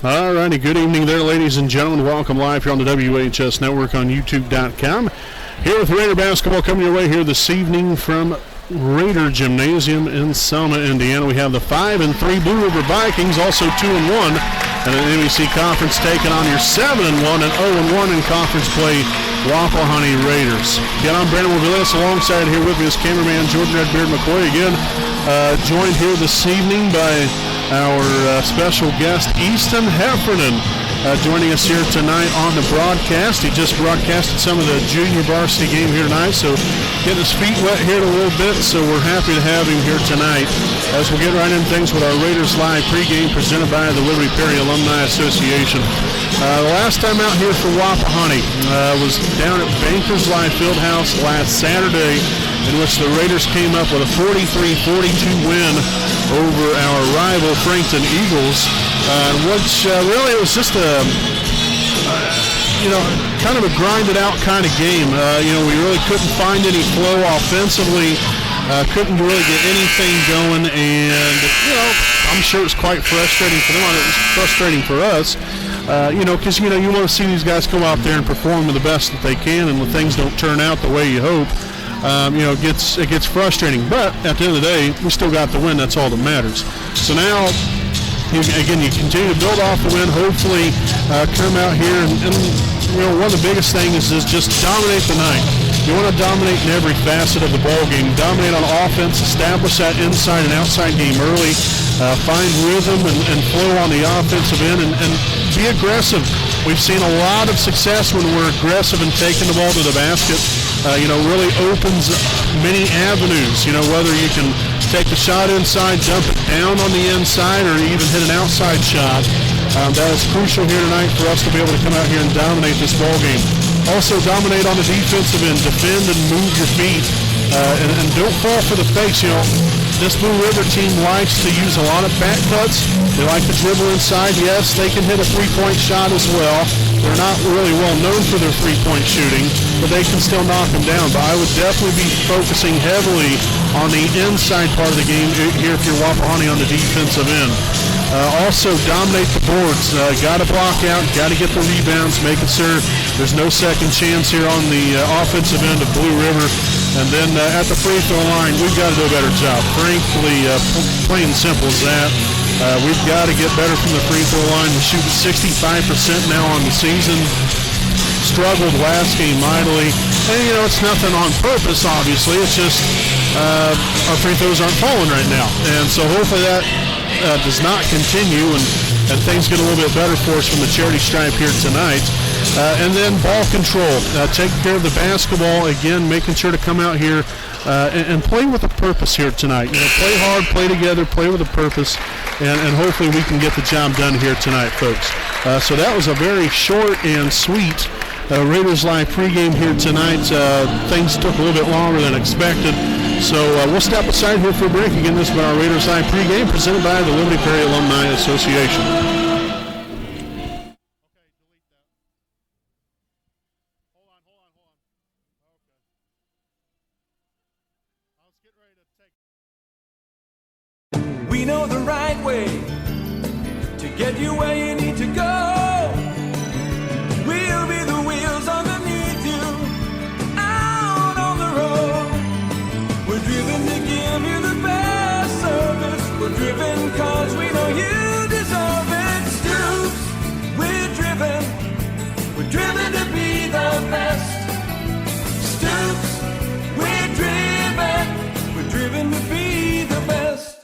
All righty, good evening there, ladies and gentlemen. Welcome live here on the WHS Network on YouTube.com. Here with Raider basketball coming your way here this evening from Raider Gymnasium in Selma, Indiana. We have the 5-3 Blue River Vikings, also 2-1, and an NBC Conference taking on your 7-1 and 0-1 in conference play Wapahani Raiders. Again, I'm Brandon Willis. Alongside here with me is cameraman Jordan Redbeard McCoy. Again, joined here this evening by our special guest, Easton Heffernan, joining us here tonight on the broadcast. He just broadcasted some of the junior varsity game here tonight, so getting his feet wet here in a little bit, so we're happy to have him here tonight as we'll get right into things with our Raiders Live pregame presented by the Liberty Perry Alumni Association. The last time out here for Wapahani was down at Bankers Life Fieldhouse last Saturday, in which the Raiders came up with a 43-42 win over our rival Frankton Eagles, which really it was just a, kind of a grinded-out kind of game. We really couldn't find any flow offensively, couldn't really get anything going, and, I'm sure it was quite frustrating for them. It was frustrating for us, because, you want to see these guys come out there and perform to the best that they can, and when things don't turn out the way you hope, it gets frustrating. But at the end of the day, we still got the win. That's all that matters. So now, you continue to build off the win. Hopefully, come out here and one of the biggest things is just dominate the night. You want to dominate in every facet of the ball game. Dominate on offense. Establish that inside and outside game early. Find rhythm and flow on the offensive end and be aggressive. We've seen a lot of success when we're aggressive and taking the ball to the basket. Really opens many avenues, whether you can take the shot inside, dump it down on the inside, or even hit an outside shot. That is crucial here tonight for us to be able to come out here and dominate this ball game. Also dominate on the defensive end, defend and move your feet, and don't fall for the fakes. This Blue River team likes to use a lot of back cuts. They like to dribble inside. Yes, they can hit a three-point shot as well. They're not really well known for their three-point shooting, but they can still knock them down. But I would definitely be focusing heavily on the inside part of the game here if you're Wapahani on the defensive end. Also, dominate the boards. Got to block out, got to get the rebounds, making sure there's no second chance here on the offensive end of Blue River. And then at the free throw line, we've got to do a better job. Frankly, plain and simple as that. We've got to get better from the free throw line. We're shooting 65% now on the season. Struggled last game mightily. And, it's nothing on purpose, obviously. It's just our free throws aren't falling right now. And so hopefully that does not continue and things get a little bit better for us from the charity stripe here tonight. And then ball control, taking care of the basketball, again, making sure to come out here and play with a purpose here tonight. Play hard, play together, play with a purpose, and hopefully we can get the job done here tonight, folks. So that was a very short and sweet Raiders Live pregame here tonight. Things took a little bit longer than expected. So we'll step aside here for a break. Again, this is our Raiders Live pregame presented by the Liberty Perry Alumni Association. We know the right way to get you where you need to go. We'll be the wheels underneath you, out on the road. We're driven to give you the best service. We're driven cause we know you deserve it. Stoops, we're driven to be the best. Stoops, we're driven to be the best.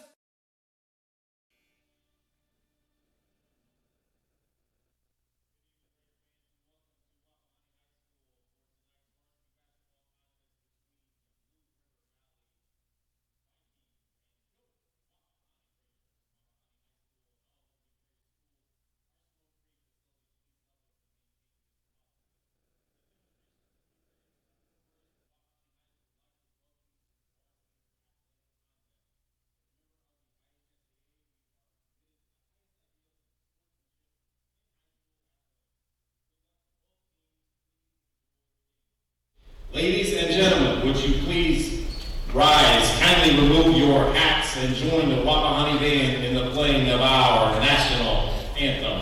Ladies and gentlemen, would you please rise, kindly remove your hats, and join the Wapahani band in the playing of our national anthem.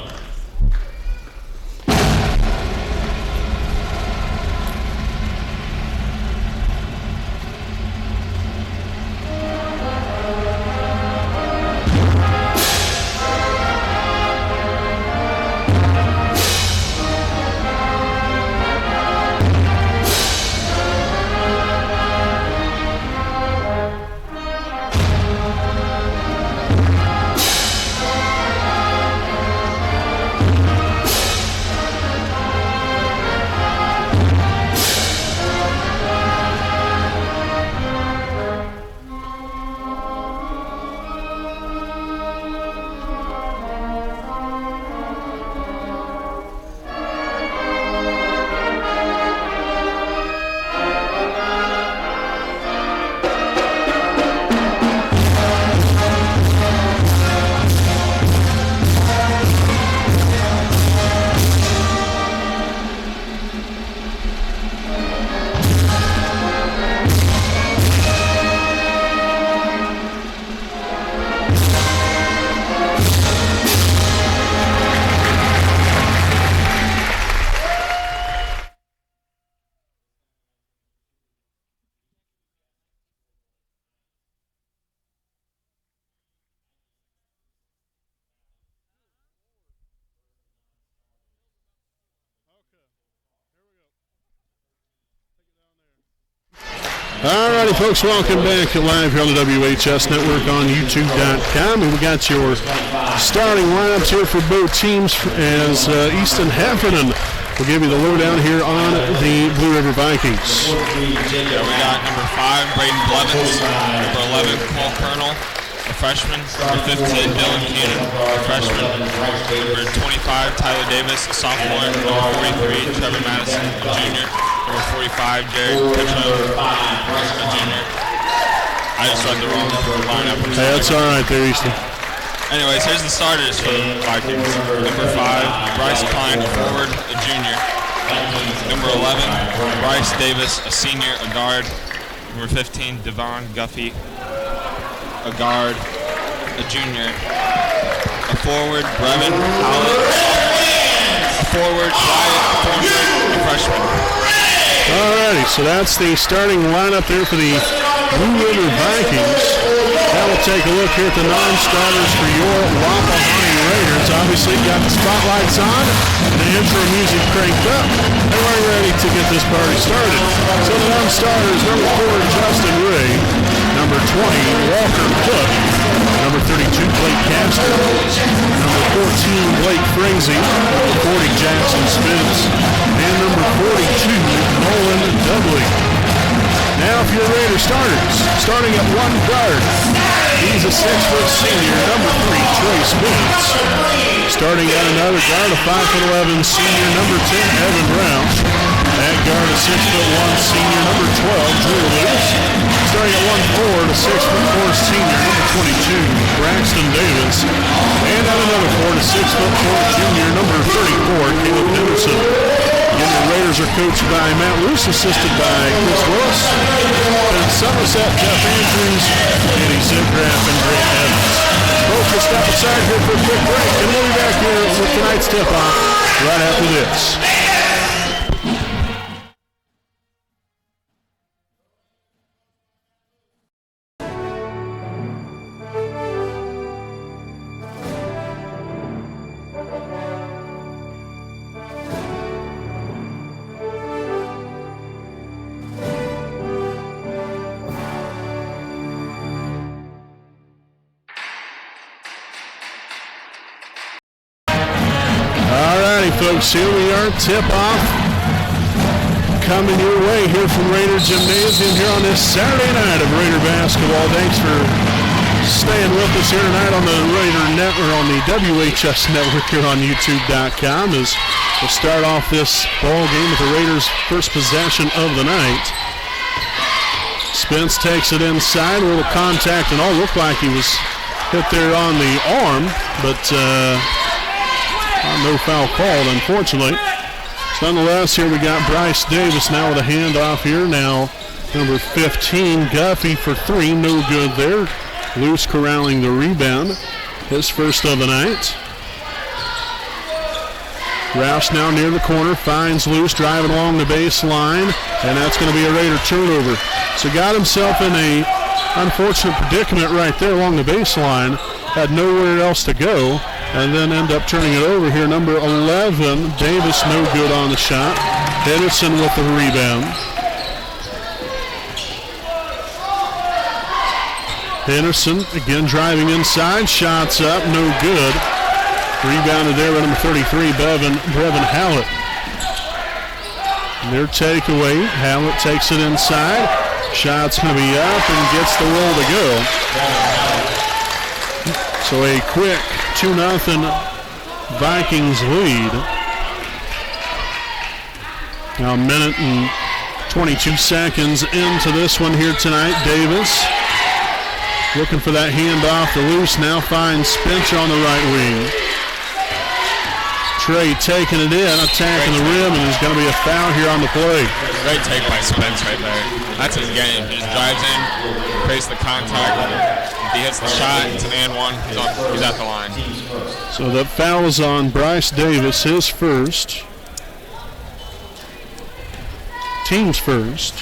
Alrighty, folks, welcome back live here on the WHS Network on YouTube.com. And we got your starting lineups here for both teams as Easton Heffernan will give you the lowdown here on the Blue River Vikings. Yeah, we got number 5, Braden Blevins, number 11, Paul Colonel, a freshman, number 15, Dylan Keenan, a freshman, number 25, Tyler Davis, a sophomore, number 43, Trevor Madison, a junior, number 45, Jared Pitchman, a junior. I just read the wrong lineup. Hey, that's all right there, Easton. Anyways, here's the starters for the Vikings. Number 5, Bryce Klein, a forward, a junior. Number 11, Bryce Davis, a senior, a guard. Number 15, Devon Guffey, a guard, a junior. A forward, Brevin Howlett. A forward, Wyatt Thornburg, a freshman. Alrighty, so that's the starting lineup there for the Blue River Vikings. Now we'll take a look here at the non-starters for your Wapahani Raiders. Obviously, got the spotlights on, the intro music cranked up, and we're ready to get this party started. So the non-starters, number 4, Justin Ray, number 20, Walker Cook, number 32, Blake Castor, number 14, Blake Frazee, number 40, Jackson Spence, and number 42, Nolan Dudley. Now for your Raider starters, starting at 1 guard, he's a 6-foot senior, number 3, Trey Spence. Starting at another guard, a 5'11" senior, number 10, Evan Rouse. At guard, a 6'1" senior, number 12, Drew Lewis. Starting at 1 forward, a 6'4" senior, number 22, Braxton Davis. And at another forward, a 6'4" junior, number 34, Caleb Henderson. Again, the Raiders are coached by Matt Luce, assisted by Chris Willis, Ben Somerset, Jeff Andrews, Danny Zipgraff, and Grant Evans. Folks, we'll step aside here for a quick break, and we'll be back here with tonight's tip-off right after this. Folks, here we are, tip-off coming your way here from Raider Gymnasium here on this Saturday night of Raider basketball. Thanks for staying with us here tonight on the Raider Net or on the WHS Network here on YouTube.com as we'll start off this ball game with the Raiders' first possession of the night. Spence takes it inside, a little contact, and all looked like he was hit there on the arm, but no foul called, unfortunately. So nonetheless, here we got Bryce Davis now with a handoff here. Now, number 15, Guffey for 3, no good there. Luce corralling the rebound, his first of the night. Rouse now near the corner, finds Luce driving along the baseline, and that's going to be a Raider turnover. So got himself in a unfortunate predicament right there along the baseline, had nowhere else to go, and then end up turning it over here. Number 11, Davis, no good on the shot. Henderson with the rebound. Henderson again driving inside, shots up, no good. Rebounded there by number 33, Brevin Howlett. Their takeaway, Howlett takes it inside. Shot's going to be up and gets the roll to go. So a quick 2-0 Vikings lead. Now a minute and 22 seconds into this one here tonight. Davis looking for that handoff to Luce. Now finds Spencer on the right wing. Trey taking it in, attacking the rim, and there's going to be a foul here on the play. Great take by Spence right there. That's his game. He just drives in, creates the contact. If he hits the shot, it's an and one. He's at the line. So the foul is on Bryce Davis, his first. Team's first.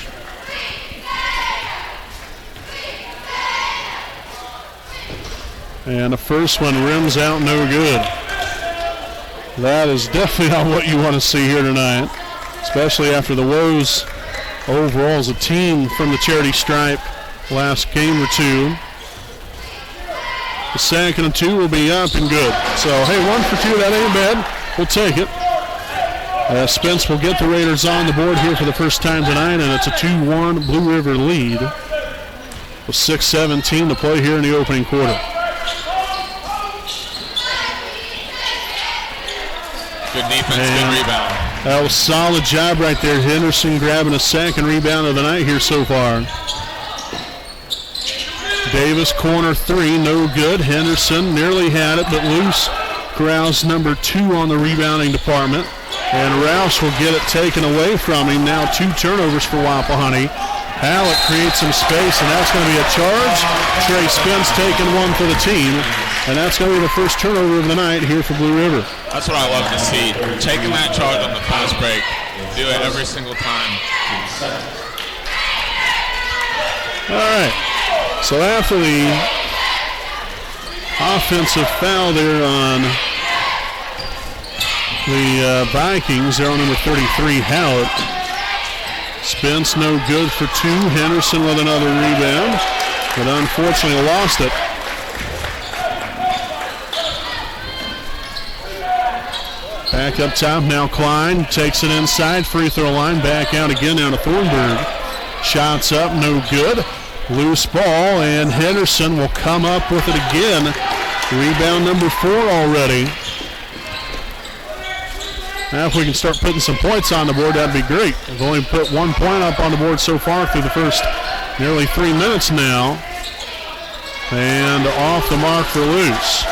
And the first one rims out no good. That is definitely not what you want to see here tonight, especially after the woes overall as a team from the charity stripe last game or two. The 2nd and 2 will be up and good. So, hey, 1 for 2, that ain't bad. We'll take it. Spence will get the Raiders on the board here for the first time tonight, and it's a 2-1 Blue River lead with 6:17 to play here in the opening quarter. Good defense, good rebound. That was a solid job right there. Henderson grabbing a 2nd rebound of the night here so far. Davis, corner 3, no good. Henderson nearly had it, but loose. Corrals number 2 on the rebounding department. And Roush will get it taken away from him. Now 2 turnovers for Wapahani. Hallett creates some space, and that's going to be a charge. Trey Spence taking 1 for the team. And that's going to be the first turnover of the night here for Blue River. That's what I love to see. Taking that charge on the fast break. Do it every single time. All right. So after the offensive foul there on the Vikings, they're on number 33, Hallett. Spence no good for 2. Henderson with another rebound, but unfortunately lost it. Back up top now, Klein takes it inside, free throw line, back out again now to Thornburg. Shots up, no good. Loose ball, and Henderson will come up with it again. Rebound number 4 already. Now if we can start putting some points on the board, that'd be great. We've only put 1 point up on the board so far through the first nearly 3 minutes now. And off the mark for loose.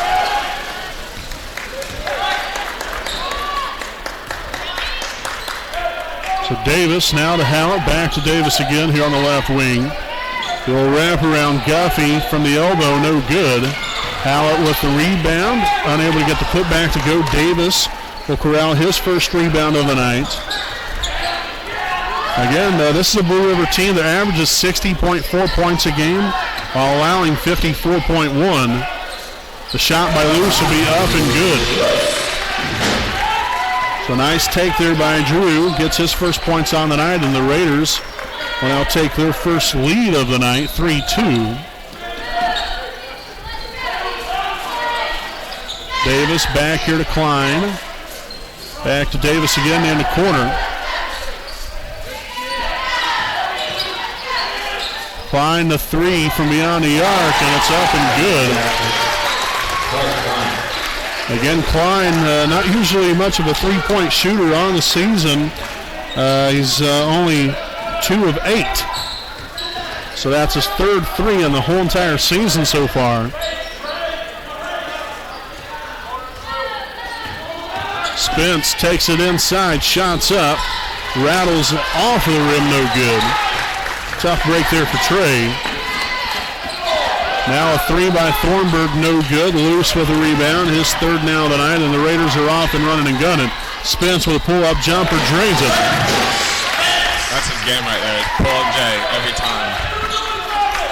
So Davis now to Hallett, back to Davis again here on the left wing. He'll wrap around Guffey from the elbow, no good. Hallett with the rebound, unable to get the putback to go. Davis will corral his first rebound of the night. Again, this is a Blue River team that averages 60.4 points a game while allowing 54.1. The shot by Luce will be up and good. So nice take there by Drew. Gets his first points on the night, and the Raiders will now take their first lead of the night, 3-2. Davis back here to Klein. Back to Davis again in the corner. Klein the 3 from beyond the arc, and it's up and good. Again, Klein, not usually much of a three-point shooter on the season. He's only 2 of 8. So that's his 3rd 3 in the whole entire season so far. Spence takes it inside, shots up, rattles off of the rim, no good. Tough break there for Trey. Now a 3 by Thornburg, no good. Loose with a rebound, his 3rd now of the night, and the Raiders are off and running and gunning. Spence with a pull-up jumper, drains it. That's his game right there. Pull-up J every time.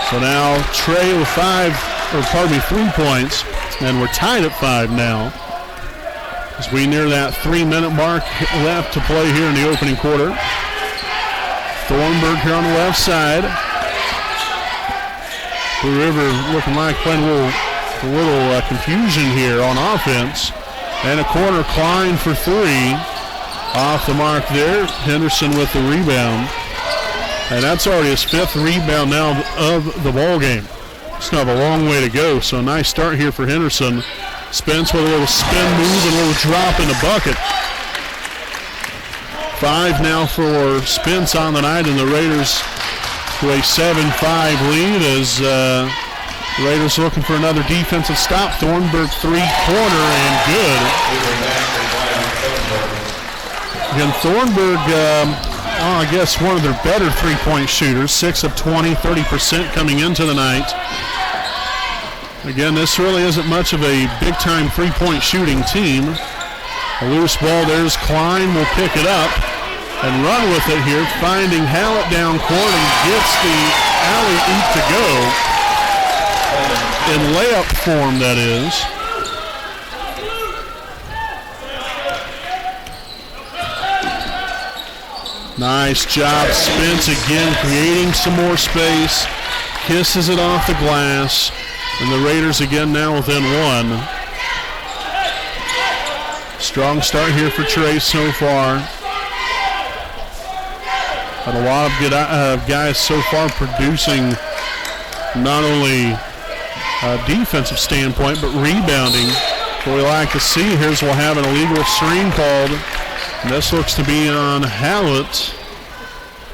So now Trey with 3 points, and we're tied at 5 now. As we near that 3-minute mark left to play here in the opening quarter. Thornburg here on the left side. Blue River looking like playing a little confusion here on offense. And a corner, Klein for 3. Off the mark there. Henderson with the rebound. And that's already his 5th rebound now of the ball game. Still have a long way to go, so a nice start here for Henderson. Spence with a little spin move and a little drop in the bucket. 5 now for Spence on the night, and the Raiders to a 7-5 lead as Raiders looking for another defensive stop. Thornburg 3-pointer and good. Again, Thornburg, I guess one of their better three-point shooters. 6 of 20, 30% coming into the night. Again, this really isn't much of a big-time three-point shooting team. A loose ball, there's Klein, will pick it up and run with it here, finding Hallett down court and gets the alley-oop to go. In layup form, that is. Nice job, Spence again, creating some more space. Kisses it off the glass. And the Raiders again now within one. Strong start here for Trey so far. Had a lot of good guys so far producing not only defensive standpoint, but rebounding. What we like to see here is we'll have an illegal screen called. And this looks to be on Hallett.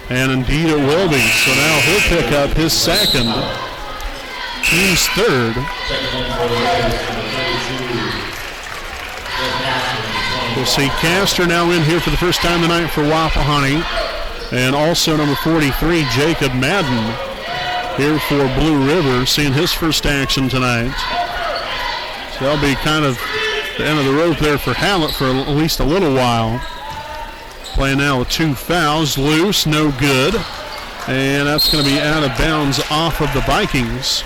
And indeed it will be. So now he'll pick up his second. Team's third. We'll see Castor now in here for the first time tonight for Wapahani. And also number 43, Jacob Madden, here for Blue River, seeing his first action tonight. So that'll be kind of the end of the rope there for Hallett for at least a little while. Playing now with 2 fouls. Loose, no good. And that's going to be out of bounds off of the Vikings.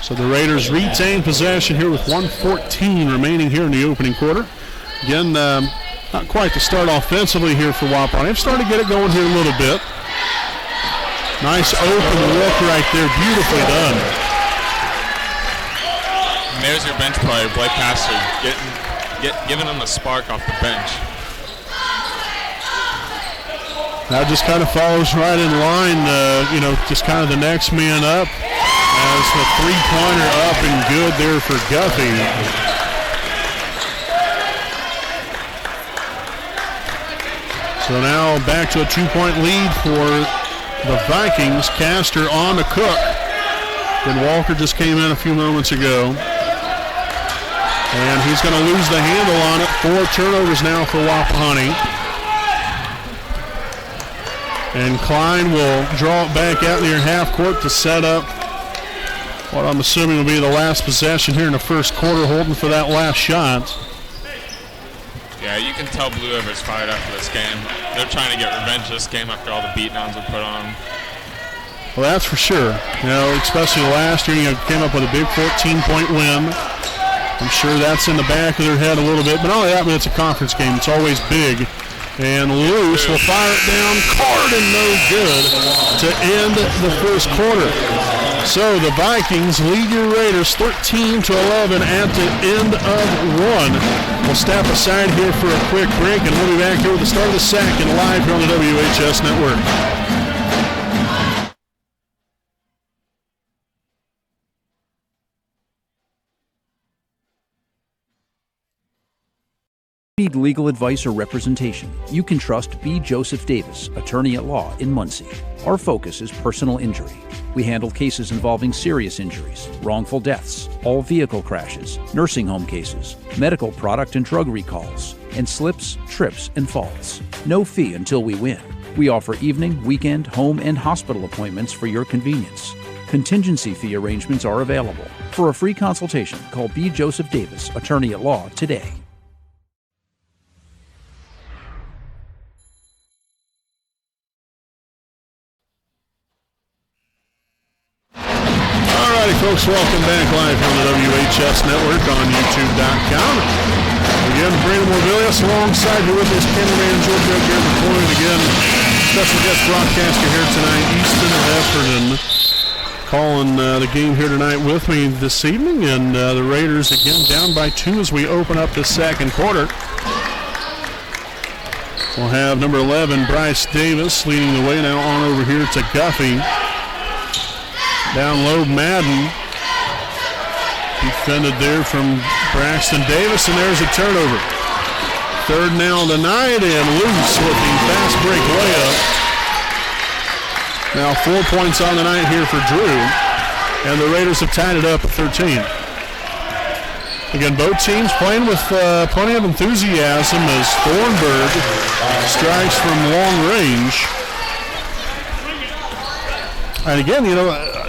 So the Raiders retain possession here with 1:14 remaining here in the opening quarter. Again, not quite the start offensively here for Wapahani. They've started to get it going here a little bit. Nice open look right there. Beautifully done. And there's your bench player, Blake Pastor, giving them a spark off the bench. That just kind of follows right in line, just kind of the next man up. As the three-pointer up and good there for Guffey. So now back to a 2-point lead for the Vikings. Castor on to Cook. Then Walker just came in a few moments ago. And he's going to lose the handle on it. 4 turnovers now for Wapahani. And Klein will draw it back out near half court to set up what I'm assuming will be the last possession here in the first quarter, holding for that last shot. Yeah, you can tell Blue River's fired up for this game. They're trying to get revenge this game after all the beatdowns were put on them. Well, that's for sure. Especially last year, came up with a big 14-point win. I'm sure that's in the back of their head a little bit. But not only that, but it's a conference game. It's always big. And Loose will fire it down. Card and no good to end the first quarter. So the Vikings lead your Raiders 13-11 at the end of one. We'll step aside here for a quick break, and we'll be back here with the start of the second live here on the WHS Network. Need legal advice or representation? You can trust B. Joseph Davis, attorney at law in Muncie. Our focus is personal injury. We handle cases involving serious injuries, wrongful deaths, all vehicle crashes, nursing home cases, medical product and drug recalls, and slips, trips, and falls. No fee until we win. We offer evening, weekend, home, and hospital appointments for your convenience. Contingency fee arrangements are available. For a free consultation, call B. Joseph Davis, attorney at law, today. Folks, welcome back live from the WHS Network on YouTube.com. Again, Brandon Morvillius alongside you with this cameraman, George Garrett McCoy. Again, special guest broadcaster here tonight, Easton Heffernan, calling the game here tonight with me this evening. And the Raiders again down by 2 as we open up the second quarter. We'll have number 11, Bryce Davis, leading the way now on over here to Guffey. Down low, Madden. Defended there from Braxton Davis, and there's a turnover. Third now of the night, and Loose with the fast break layup. Now 4 points on the night here for Drew, and the Raiders have tied it up at 13. Again, both teams playing with plenty of enthusiasm as Thornburg strikes from long range. And again,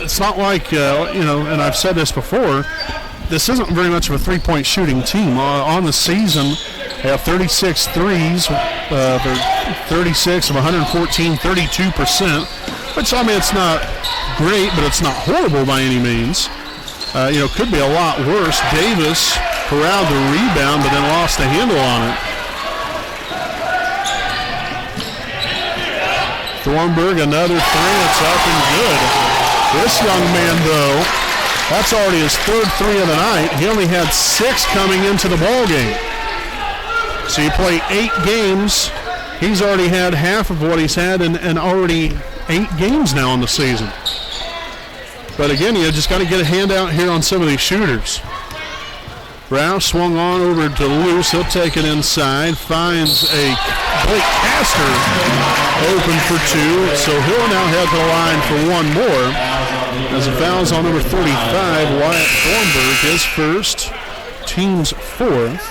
it's not like, and I've said this before, this isn't very much of a three-point shooting team. On the season, they have 36 threes, 36 of 114, 32%, which, it's not great, but it's not horrible by any means. Could be a lot worse. Davis corralled the rebound, but then lost the handle on it. Thornburg, another three. It's up and good. This young man, though, that's already his third three of the night. He only had 6 coming into the ball game. So you play 8 games. He's already had half of what he's had and already 8 games now in the season. But again, you just got to get a hand out here on some of these shooters. Rouse swung on over to Luce. He'll take it inside. Finds a Blake Castor open for 2. So he'll now head to the line for one more. As the foul's on number 35, Wyatt Thornburg, his first, team's 4th.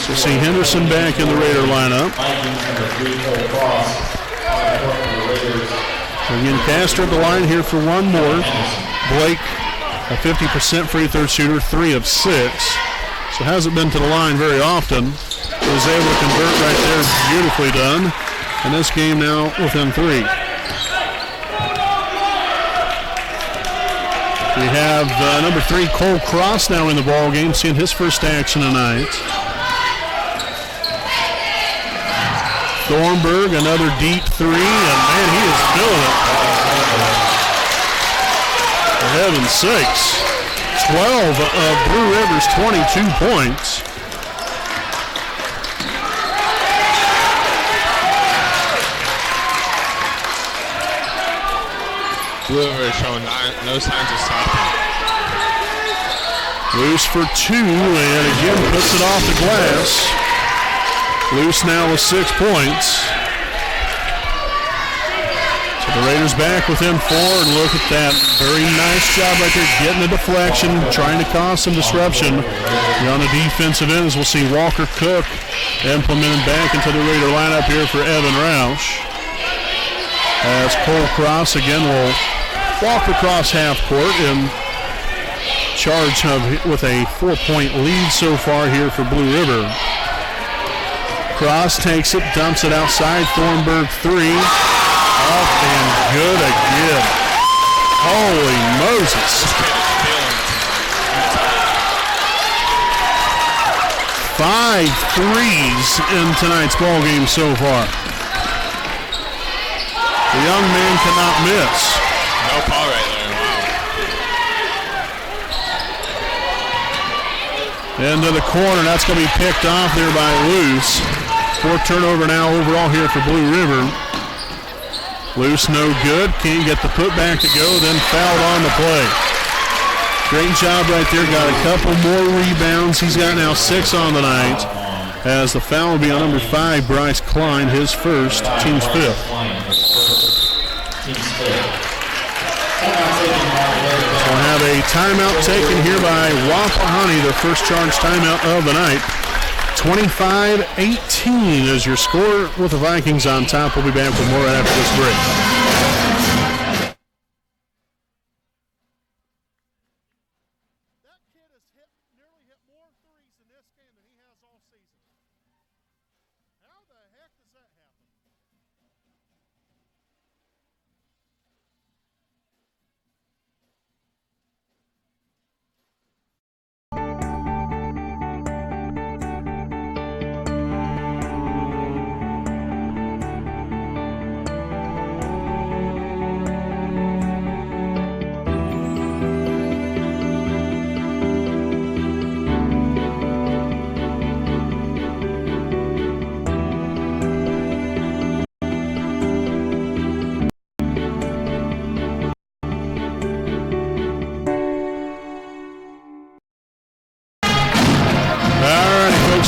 So see Henderson back in the Raider lineup. Again, Castor at the line here for one more. Blake, a 50% free throw shooter, 3 of 6. So hasn't been to the line very often. Was able to convert right there, beautifully done. And this game now within 3. We have number 3, Cole Cross, now in the ball game, seeing his first action tonight. Thornburg, another deep 3, and man, he is filling it. For heaven's sakes. 12 of Blue River's 22 points. Blue River showing no signs of stopping. Luce for 2, and again puts it off the glass. Luce now with 6 points. So the Raiders back within 4, and look at that. Very nice job right there, getting the deflection, trying to cause some disruption. Here on the defensive end, as we'll see Walker Cook implemented back into the Raider lineup here for Evan Roush. As Cole Cross again will walk across half court in charge with a 4-point lead so far here for Blue River. Cross takes it, dumps it outside. Thornburg 3. Up and good again. Holy Moses. 5 threes in tonight's ball game so far. The young man cannot miss. No call right there, wow. Into the corner, that's going to be picked off there by Luce. 4 turnover now overall here for Blue River. Luce no good, can't get the putback to go, then fouled on the play. Great job right there, got a couple more rebounds. He's got now 6 on the night. As the foul will be on number 5, Bryce Klein, his first, team's 5th. We'll have a timeout taken here by Wapahani, their first charge timeout of the night. 25-18 is your score with the Vikings on top. We'll be back with more right after this break. That kid has nearly hit more threes in this game than he has all season. How the heck does that happen?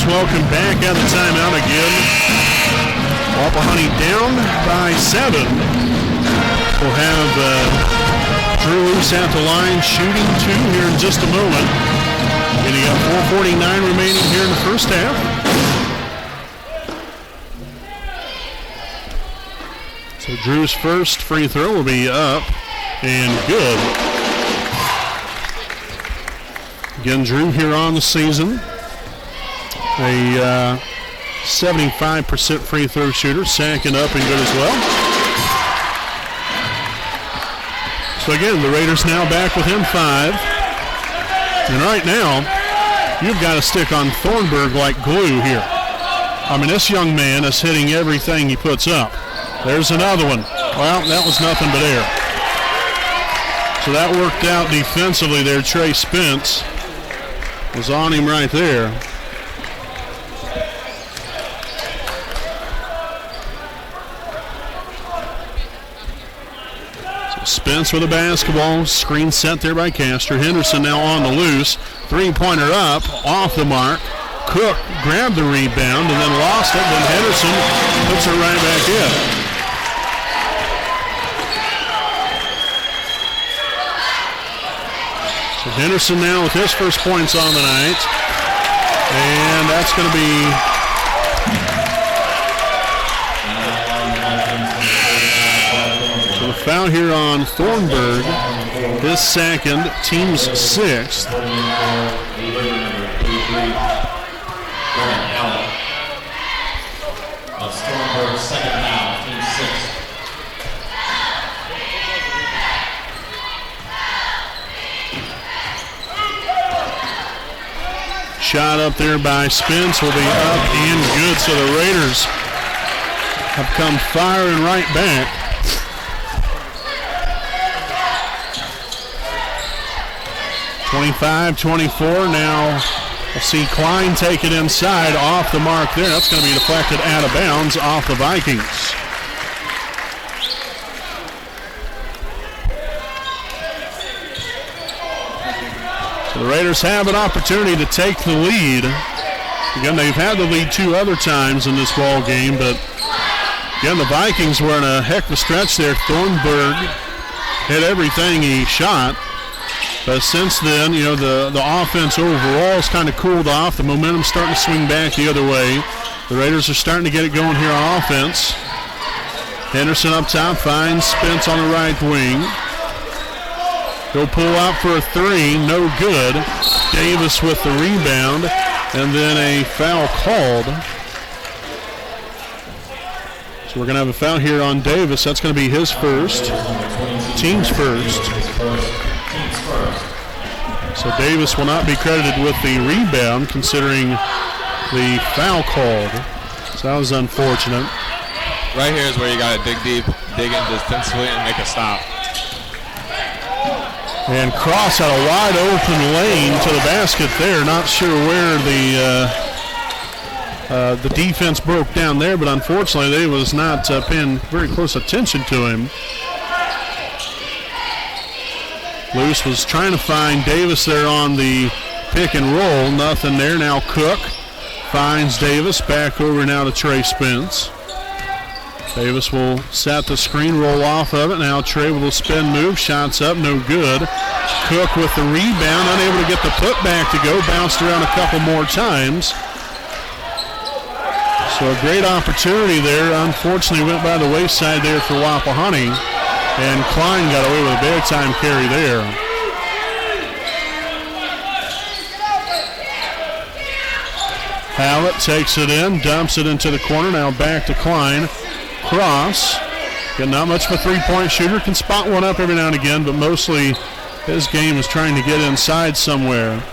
Welcome back out of the timeout again. Wapahani down by 7. We'll have Drew Luce at the line shooting 2 here in just a moment. And you got 4:49 remaining here in the first half. So Drew's first free throw will be up and good. Again, Drew here on the season. A 75% free throw shooter, second up and good as well. So again, the Raiders now back within 5. And right now, you've got to stick on Thornburg like glue here. I mean, this young man is hitting everything he puts up. There's another one. Well, that was nothing but air. So that worked out defensively there. Trey Spence was on him right there. So Spence with a basketball. Screen set there by Castor. Henderson now on the loose. Three-pointer up, off the mark. Cook grabbed the rebound and then lost it. Then Henderson puts it right back in. So Henderson now with his first points on the night. And that's going to be so the foul here on Thornburg. His second, team's sixth. Thornburg's second foul, team sixth. Shot up there by Spence will be up and good. So the Raiders have come firing right back. (25-24) now. We'll see Klein take it inside, off the mark there. That's going to be deflected out of bounds off the Vikings. So the Raiders have an opportunity to take the lead. Again, they've had the lead two other times in this ball game, but again, the Vikings were in a heck of a stretch there. Thornburg hit everything he shot. But since then, you know, the offense overall has kind of cooled off. The momentum's starting to swing back the other way. The Raiders are starting to get it going here on offense. Henderson up top finds Spence on the right wing. He'll pull out for a three, no good. Davis with the rebound, and then a foul called. So we're going to have a foul here on Davis. That's going to be his first, team's first. So Davis will not be credited with the rebound considering the foul called. So that was unfortunate. Right here is where you got to dig deep, dig in defensively, and make a stop. And Cross had a wide open lane to the basket there. Not sure where the defense broke down there, but unfortunately they was not paying very close attention to him. Lewis was trying to find Davis there on the pick and roll. Nothing there. Now Cook finds Davis. Back over now to Trey Spence. Davis will set the screen, roll off of it. Now Trey with a spin move. Shots up, no good. Cook with the rebound, unable to get the putback to go. Bounced around a couple more times. So a great opportunity there. Unfortunately went by the wayside there for Wapahani. And Klein got away with a big time carry there. Hallett takes it in, dumps it into the corner. Now back to Klein. Cross. Again, not much of a three-point shooter. Can spot one up every now and again, but mostly his game is trying to get inside somewhere.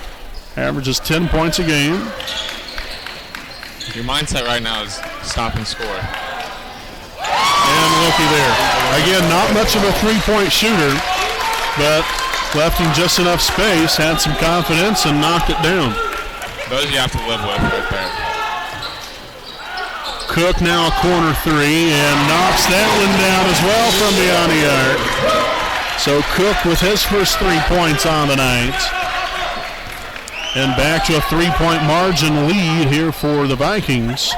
Averages 10 points a game. Your mindset right now is stop and score. And looky there. Again, not much of a three-point shooter, but left him just enough space, had some confidence, and knocked it down. Those you have to live with right there. Cook now a corner three and knocks that one down as well from beyond the arc. So Cook with his first 3 points on the night. And back to a 3-point margin lead here for the Vikings.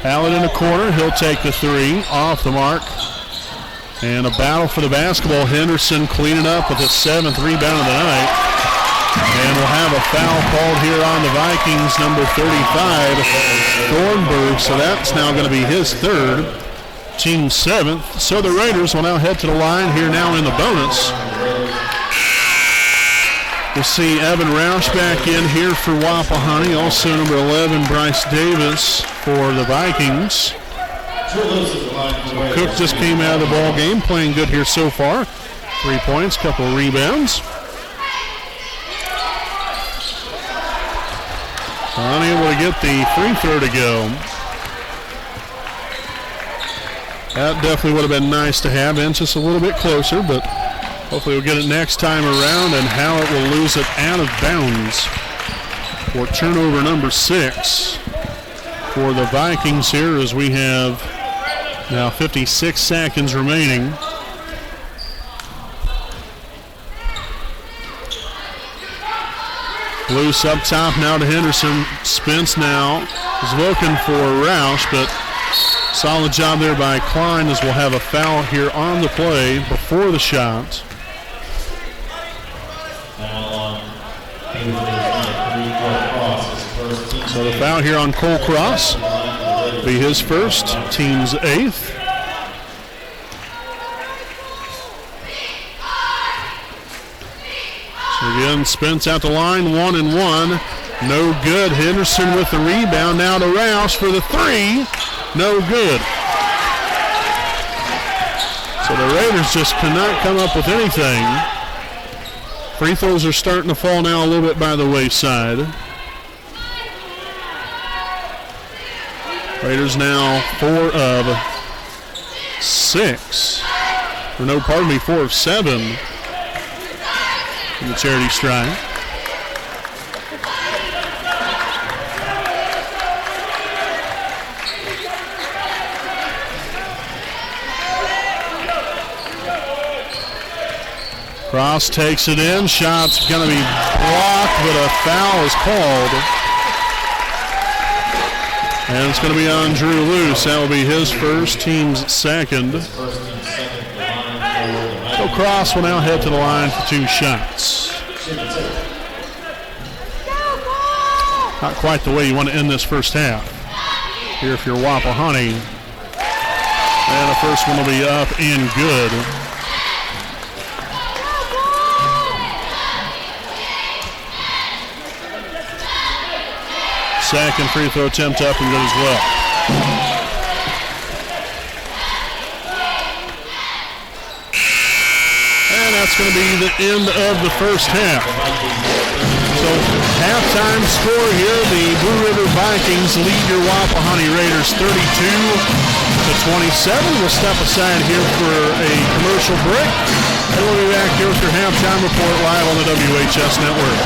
Hallett in the corner, he'll take the three, off the mark. And a battle for the basketball. Henderson cleaning up with his 7th rebound of the night. And we'll have a foul called here on the Vikings, number 35, Thornburg. So that's now going to be his third, team 7th. So the Raiders will now head to the line here now in the bonus. We'll see Evan Roush back in here for Wapahani. Also number 11, Bryce Davis for the Vikings. Cook just came out of the ball game, playing good here so far. 3 points, couple of rebounds. Unable to get the free throw to go. That definitely would have been nice to have, and just a little bit closer, but hopefully we'll get it next time around, and Howard will lose it out of bounds for turnover number 6 for the Vikings here, as we have now 56 seconds remaining. Loose up top now to Henderson. Spence now is looking for Roush, but solid job there by Klein, as we'll have a foul here on the play before the shot. So the foul here on Cole Cross will be his first, team's 8th. So again, Spence at the line, 1 and 1. No good. Henderson with the rebound. Now to Roush for the 3. No good. So the Raiders just cannot come up with anything. Free throws are starting to fall now a little bit by the wayside. Raiders now 4 of 6. Or no, pardon me, 4 of 7 in the charity stripe. Cross takes it in. Shot's going to be blocked, but a foul is called. And it's going to be on Drew Luce. That will be his first, team's 2nd. So Cross will now head to the line for 2 shots. Not quite the way you want to end this first half. Here if you're Wapahani. And the first one will be up and good. Second free throw attempt up and good as well. And that's going to be the end of the first half. So halftime score here, the Blue River Vikings lead your Wapahani Raiders 32-27. We'll step aside here for a commercial break, and we'll be back here with your halftime report live on the WHS Network.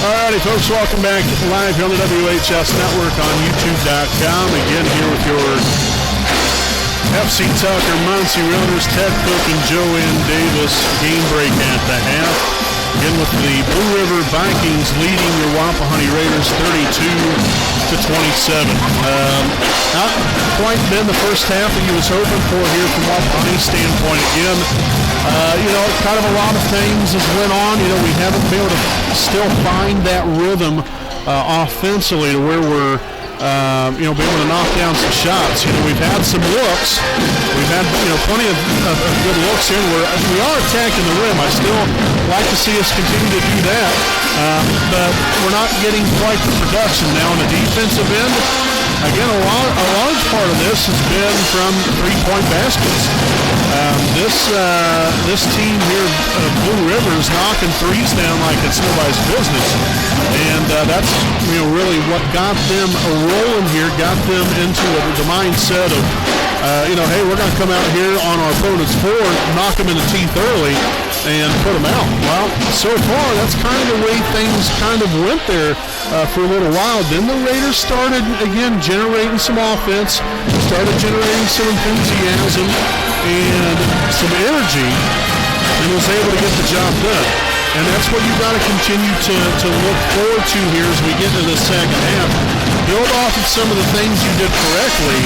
Alrighty, folks, welcome back live here on the WHS Network on YouTube.com. Again, here with your FC Tucker Muncie Realtors, Ted Cook and Joanne Davis. Game break at the half. Again with the Blue River Vikings leading your Wapahani Raiders 32-27. Not quite been the first half that he was hoping for here from Wapahani's standpoint. Again, kind of a lot of things has went on. We haven't been able to still find that rhythm offensively to where we're being able to knock down some shots. We've had some looks. We've had plenty of good looks here. We are attacking the rim. I still like to see us continue to do that, but we're not getting quite the production now on the defensive end. Again, a large part of this has been from three-point baskets. This team here, Blue River, is knocking threes down like it's nobody's business, and that's really what got them rolling here, got them into the mindset of hey, we're going to come out here on our opponent's floor, knock them in the teeth early, and put them out. Well, so far, that's kind of the way things kind of went there for a little while. Then the Raiders started, again, generating some offense, started generating some enthusiasm and some energy, and was able to get the job done. And that's what you've got to continue to look forward to here as we get into the second half. Build off of some of the things you did correctly,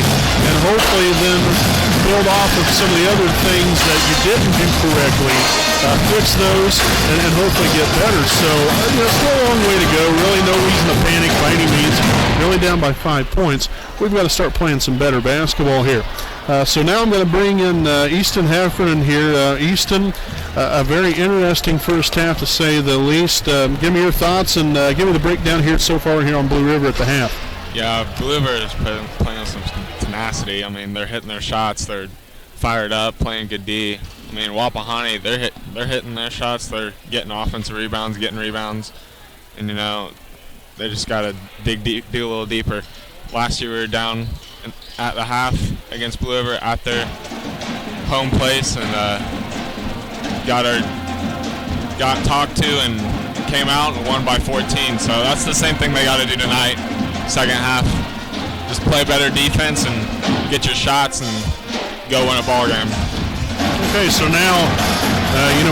and hopefully then build off of some of the other things that you didn't do correctly, fix those, and hopefully get better. So, still a long way to go. Really no reason to panic by any means. Really down by 5 points. We've got to start playing some better basketball here. So now I'm going to bring in Easton Heffernan here. Easton, a very interesting first half to say the least. Give me your thoughts and give me the breakdown here so far here on Blue River at the half. Yeah, Blue River is playing with some tenacity. I mean, they're hitting their shots. They're fired up, playing good D. I mean, Wapahani, they're hitting their shots. They're getting offensive rebounds, getting rebounds. And, they just got to dig a little deeper. Last year we were down at the half against Blue River at their home place, and got talked to and came out and won by 14. So that's the same thing they got to do tonight. Second half, just play better defense and get your shots and go win a ball game. Okay, so now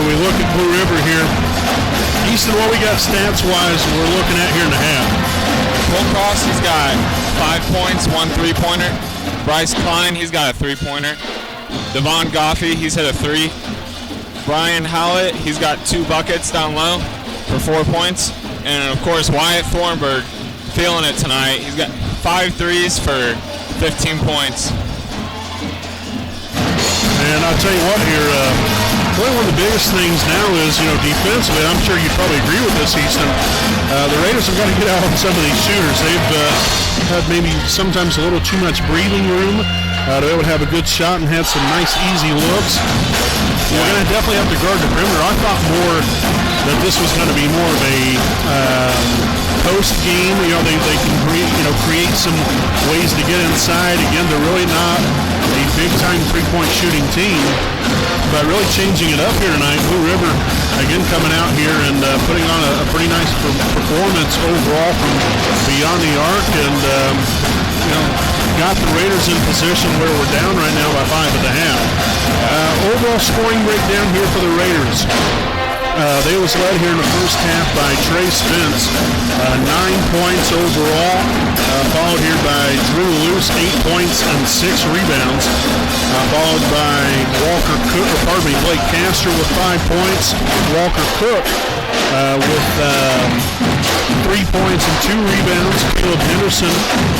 we look at Blue River here. Easton, what we got stats-wise we're looking at here in the half? Will Cross, he's got 5 points, 1 3-pointer. Bryce Klein, he's got a 3-pointer. Devon Goffey, he's hit a 3. Brian Howlett, he's got 2 buckets down low for 4 points. And, of course, Wyatt Thornburg feeling it tonight. He's got 5 threes for 15 points. And I'll tell you what here, probably one of the biggest things now is, defensively, I'm sure you probably agree with this, Easton. The Raiders have got to get out on some of these shooters. They've had maybe sometimes a little too much breathing room to be able to have a good shot and had some nice, easy looks. We're going to definitely have to guard the perimeter. I thought more that this was going to be more of a post game. They can create some ways to get inside. Again, they're really not a big-time three-point shooting team, but really changing it up here tonight. Blue River, again, coming out here and putting on a pretty nice performance overall from beyond the arc, and got the Raiders in position where we're down right now by 5 at the half. Overall scoring breakdown here for the Raiders. They was led here in the first half by Trey Spence, 9 points overall, followed here by Drew Luce, 8 points and 6 rebounds, followed by Blake Castor with 5 points, Walker Cook with 3 points and 2 rebounds, Caleb Henderson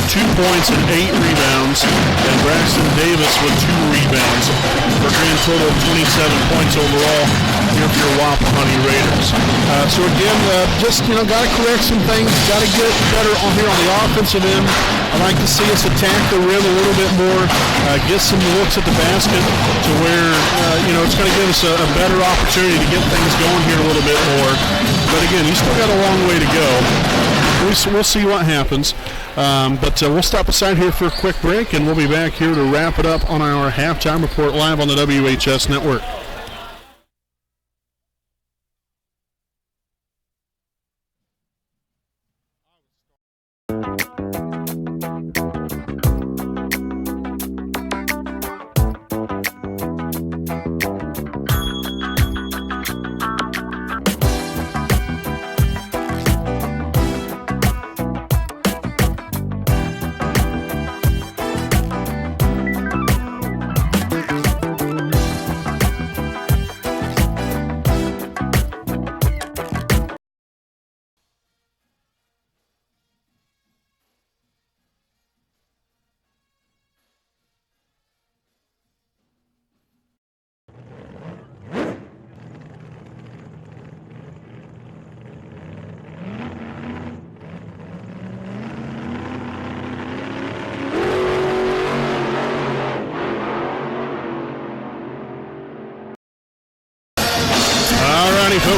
2 points and 8 rebounds, and Braxton Davis with 2 rebounds, for a grand total of 27 points overall here for your Wapahani Raiders. So again, got to correct some things, got to get better here on the offensive end. I'd like to see us attack the rim a little bit more, get some looks at the basket to where, it's going to give us a better opportunity to get things going here a little bit more. But again, you still got a long way to go. We'll see what happens. But we'll stop aside here for a quick break, and we'll be back here to wrap it up on our halftime report live on the WHS Network.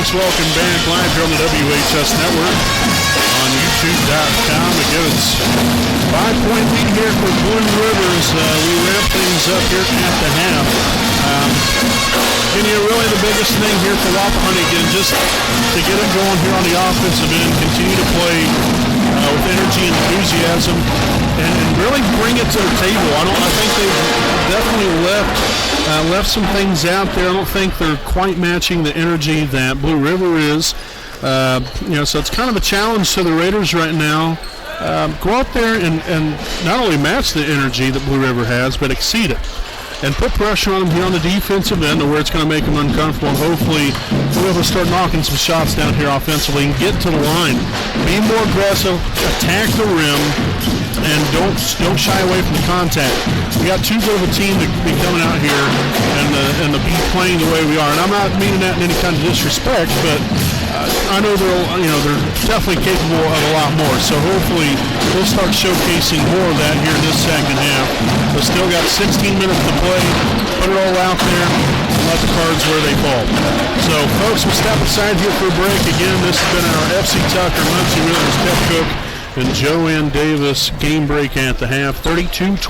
folks, welcome back live here on the WHS Network on YouTube.com. Again, it's 5-point lead here for Blue Rivers. We wrap things up here at the half. Really the biggest thing here for Wapahani, again, just to get it going here on the offensive end, continue to play with energy and enthusiasm, and really bring it to the table. I think they've definitely left some things out there. I don't think they're quite matching the energy that Blue River is. So it's kind of a challenge to the Raiders right now. Go out there and not only match the energy that Blue River has, but exceed it. And put pressure on them here on the defensive end to where it's going to make them uncomfortable. And hopefully we'll be able to start knocking some shots down here offensively and get to the line. Be more aggressive, attack the rim, and don't shy away from the contact. We got too good of a team to be coming out here and to be playing the way we are. And I'm not meaning that in any kind of disrespect, but I know they're definitely capable of a lot more. So hopefully we'll start showcasing more of that here in this second half. We've still got 16 minutes to play. Put it all out there and let the cards where they fall. So folks, we'll step aside here for a break. Again, this has been our FC Tucker, Muncie Wheelers, Pep Cook, and Joanne Davis game break at the half. 32-27.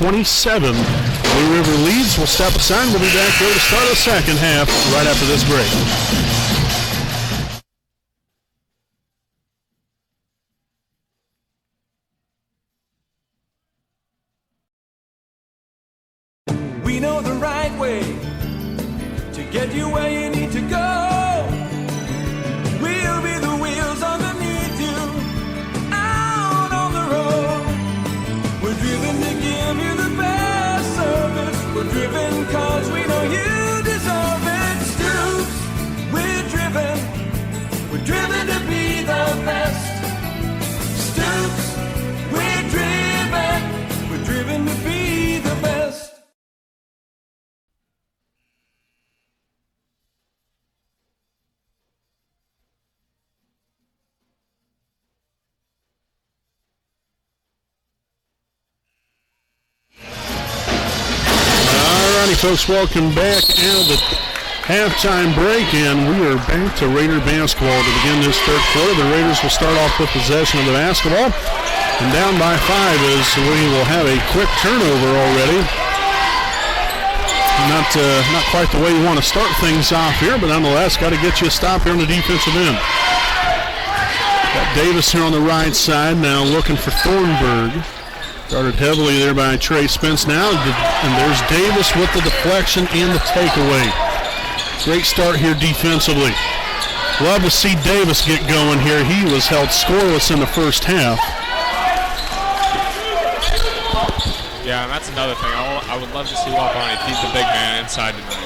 Blue River leads. We'll step aside. We'll be back here to start the second half right after this break. We know the right way to get you where you need to go. We'll be the wheels underneath you, out on the road. We're driven to give you the best service. We're driven cause we know you deserve it. Stoops, we're driven to be the best. Stoops, we're driven to be the best. Folks, welcome back out of the halftime break, and we are back to Raider basketball to begin this third quarter. The Raiders will start off with possession of the basketball, and down by 5 as we will have a quick turnover already. Not quite the way you want to start things off here, but nonetheless, got to get you a stop here on the defensive end. Got Davis here on the right side now looking for Thornburg. Started heavily there by Trey Spence now, and there's Davis with the deflection and the takeaway. Great start here defensively. Love to see Davis get going here. He was held scoreless in the first half. Yeah, and that's another thing. I would love to see Wapahani keep the big man inside tonight.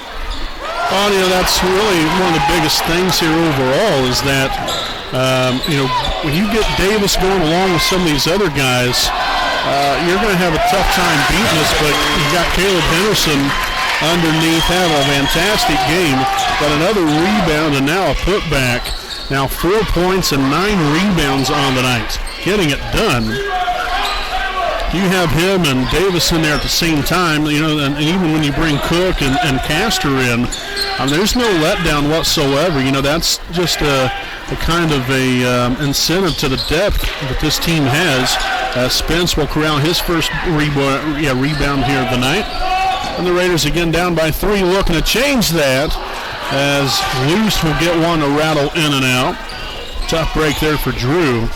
Well, that's really one of the biggest things here overall is that, when you get Davis going along with some of these other guys, you're going to have a tough time beating us, but you've got Caleb Henderson underneath, have a fantastic game. Got another rebound and now a putback. Now 4 points and 9 rebounds on the night. Getting it done. You have him and Davis in there at the same time, and even when you bring Cook and Castor in, there's no letdown whatsoever. That's just a kind of a incentive to the depth that this team has. Spence will corral his first rebound here of the night. And the Raiders again down by 3, looking to change that as Luce will get one to rattle in and out. Tough break there for Drew.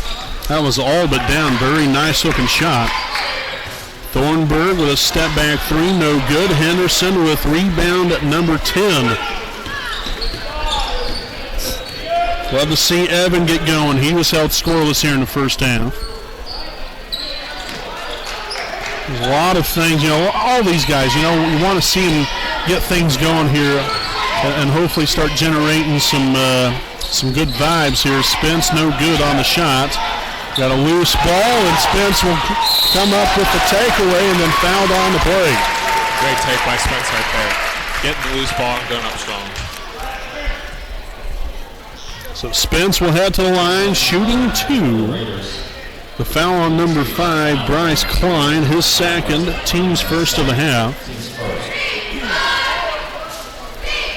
That was all but down. Very nice looking shot. Thornburg with a step back 3, no good. Henderson with rebound at number 10. Love to see Evan get going. He was held scoreless here in the first half. There's a lot of things, all these guys, you want to see them get things going here and hopefully start generating some good vibes here. Spence no good on the shot. Got a loose ball, and Spence will come up with the takeaway and then fouled on the play. Great take by Spence right there. Getting the loose ball and going up strong. So Spence will head to the line, shooting 2. The foul on number 5, Bryce Klein, his second, team's first of the half.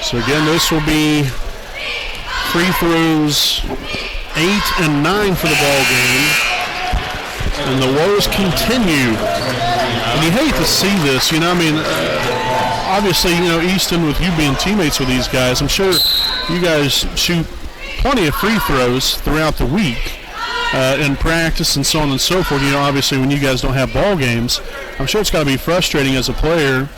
So again, this will be free throws, 8 and 9 for the ball game. And the woes continue. And you hate to see this, obviously, Easton, with you being teammates with these guys, I'm sure you guys shoot plenty of free throws throughout the week in practice and so on and so forth. Obviously, when you guys don't have ball games, I'm sure it's got to be frustrating as a player.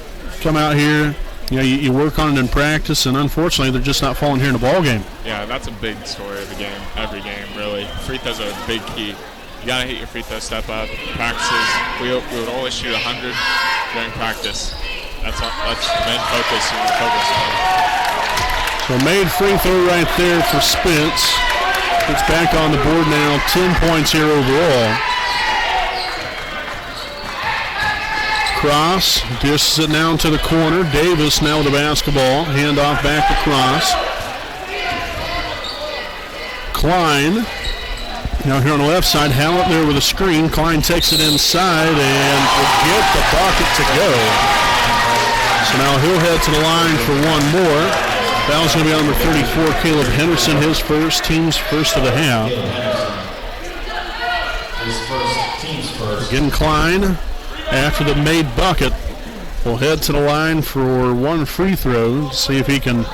Come out here, you work on it in practice, and unfortunately, they're just not falling here in the ball game. Yeah, that's a big story of the game, every game, really. Free throws are a big key. You got to hit your free throw step up. Practices, we would always shoot 100 during practice. That's the main focus we focus on. So made free throw right there for Spence. It's back on the board now, 10 points here overall. Cross dishes it now to the corner. Davis now with the basketball. Handoff back to Cross. Klein. Now here on the left side, Hallett there with a screen. Klein takes it inside and will get the bucket to go. So now he'll head to the line for one more. Foul's going to be on number 34, Caleb Henderson, his first, team's first of the half. Again, Klein, after the made bucket, will head to the line for one free throw to see if he can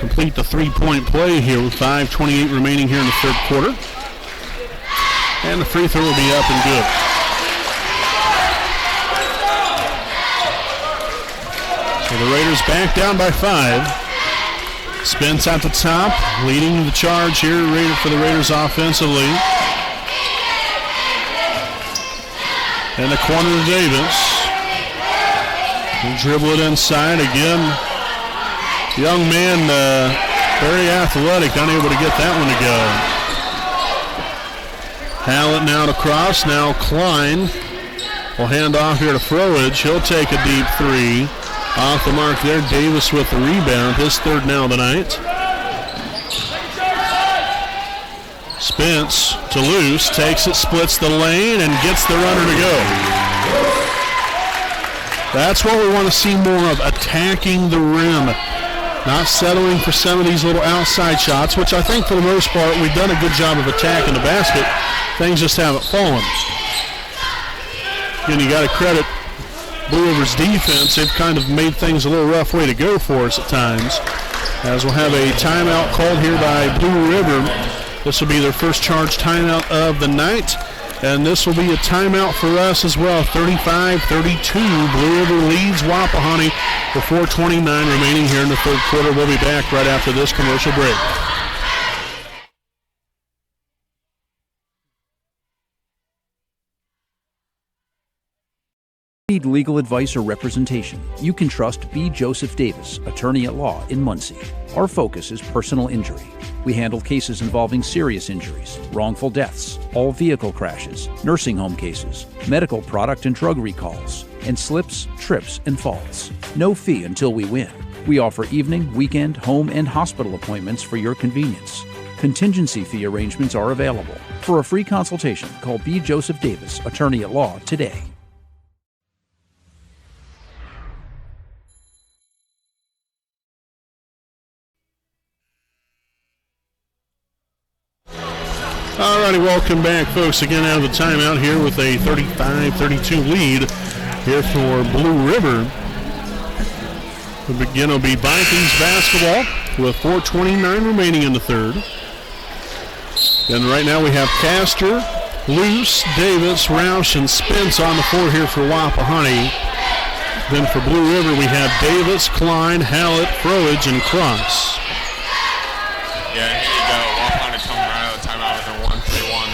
complete the three-point play here with 5:28 remaining here in the third quarter. And the free throw will be up and good. So the Raiders back down by 5. Spence at the top, leading the charge here for the Raiders offensively. In the corner to Davis. He'll dribble it inside again. Young man, very athletic, unable to get that one to go. Hallett now to Cross. Now Klein will hand off here to Froage. He'll take a deep three. Off the mark there. Davis with the rebound. His third now of the night. Spence to Luce. Takes it, splits the lane, and gets the runner to go. That's what we want to see more of, attacking the rim. Not settling for some of these little outside shots, which I think for the most part we've done a good job of attacking the basket. Things just haven't fallen. Again, you got to credit Blue River's defense. They've kind of made things a little rough way to go for us at times. As we'll have a timeout called here by Blue River. This will be their first charge timeout of the night. And this will be a timeout for us as well. 35-32. Blue River leads Wapahani with 4:29 remaining here in the third quarter. We'll be back right after this commercial break. Need legal advice or representation? You can trust B. Joseph Davis, attorney at law in Muncie. Our focus is personal injury. We handle cases involving serious injuries, wrongful deaths, all vehicle crashes, nursing home cases, medical product and drug recalls, and slips, trips, and falls. No fee until we win. We offer evening, weekend, home, and hospital appointments for your convenience. Contingency fee arrangements are available. For a free consultation, call B. Joseph Davis, attorney at law, today. Alrighty, welcome back, folks. Again, out of the timeout here with a 35-32 lead here for Blue River. Again, it'll be Vikings basketball with 4:29 remaining in the third. And right now we have Castor, Luce, Davis, Roush, and Spence on the floor here for Wapahani. Then for Blue River we have Davis, Klein, Hallett, Froage, and Cross. Yeah, here you go. Wapahani coming right out of the timeout with a 1-3-1.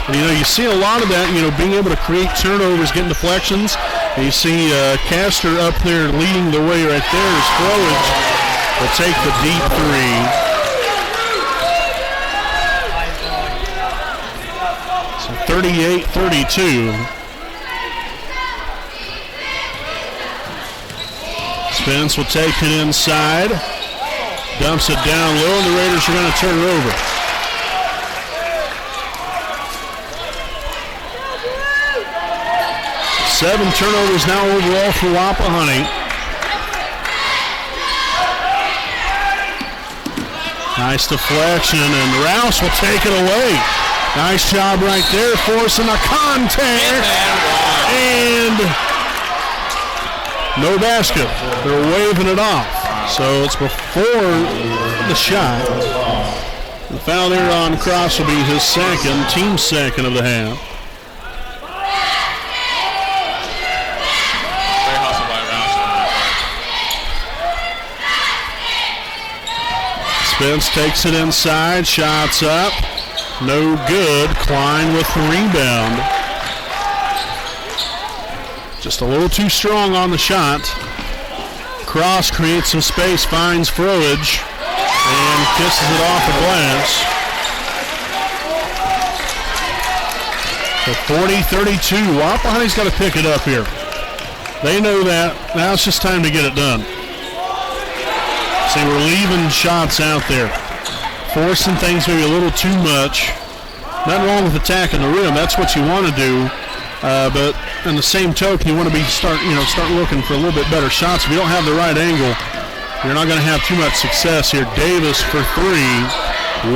And, you see a lot of that, being able to create turnovers, getting deflections. And you see Castor up there leading the way right there as Froage will take the deep three. So 38-32. Spence will take it inside. Dumps it down low, and the Raiders are going to turn it over. Seven turnovers now overall for Wapahani. Nice deflection, and Rouse will take it away. Nice job right there, forcing a contact. And no basket. They're waving it off. So it's before the shot. The foul there on Cross will be his second, team second of the half. Spence takes it inside, shots up, no good. Klein with the rebound. Just a little too strong on the shot. Cross creates some space, finds Froage, and kisses it off the glass. So 40-32, Wapahani's got to pick it up here. They know that. Now it's just time to get it done. See, we're leaving shots out there. Forcing things maybe a little too much. Nothing wrong with attacking the rim. That's what you want to do. But in the same token, you want to start looking for a little bit better shots. If you don't have the right angle, you're not going to have too much success here. Davis for three,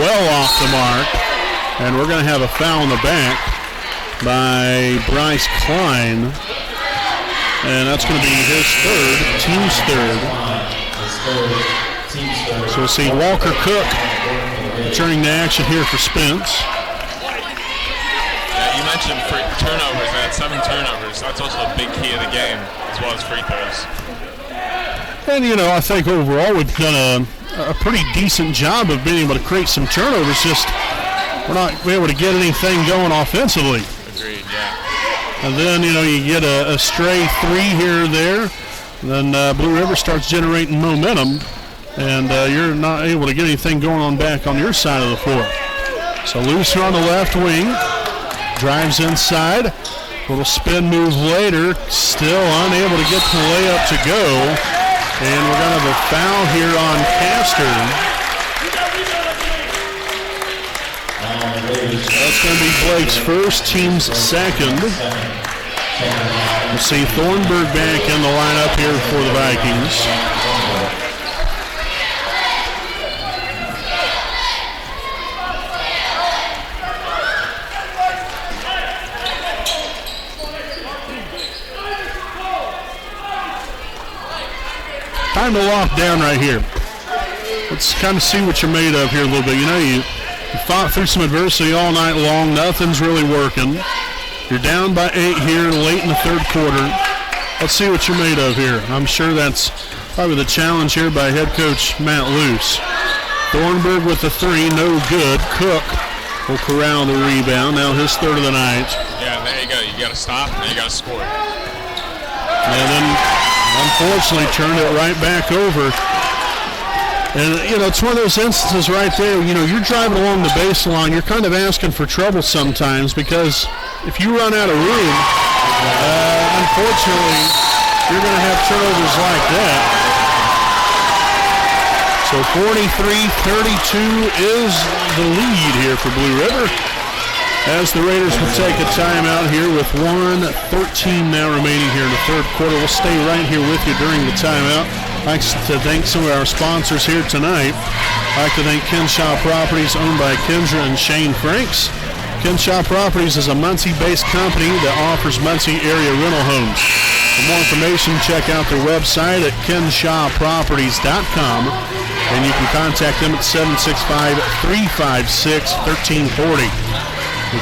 well off the mark. And we're going to have a foul in the back by Bryce Klein. And that's going to be his third, team's third. So we'll see Walker Cook returning to action here for Spence. Yeah, you mentioned turnovers. They had 7 turnovers. That's also a big key of the game, as well as free throws. And, I think overall we've done a pretty decent job of being able to create some turnovers. Just we're not able to get anything going offensively. Agreed, yeah. And then, you get a stray three here or there. Then Blue River starts generating momentum, and you're not able to get anything going on back on your side of the floor. So Looser on the left wing, drives inside, little spin move later, still unable to get the layup to go, and we're going to have a foul here on Castor. That's going to be Blake's first, team's second. We'll see Thornburg back in the lineup here for the Vikings. Time to lock down right here. Let's kind of see what you're made of here a little bit. You fought through some adversity all night long. Nothing's really working. You're down by 8 here late in the third quarter. Let's see what you're made of here. I'm sure that's probably the challenge here by head coach Matt Luce. Thornburg with the three, no good. Cook will corral the rebound. Now his third of the night. Yeah, there you go. You got to stop and you got to score. And then, unfortunately, turned it right back over. And, it's one of those instances right there, you're driving along the baseline, you're kind of asking for trouble sometimes because if you run out of room, unfortunately, you're going to have turnovers like that. So 43-32 is the lead here for Blue River as the Raiders will take a timeout here with 1:13 now remaining here in the third quarter. We'll stay right here with you during the timeout. I'd like to thank some of our sponsors here tonight. I'd like to thank Kenshaw Properties, owned by Kendra and Shane Franks. Kenshaw Properties is a Muncie-based company that offers Muncie area rental homes. For more information, check out their website at kenshawproperties.com, and you can contact them at 765-356-1340.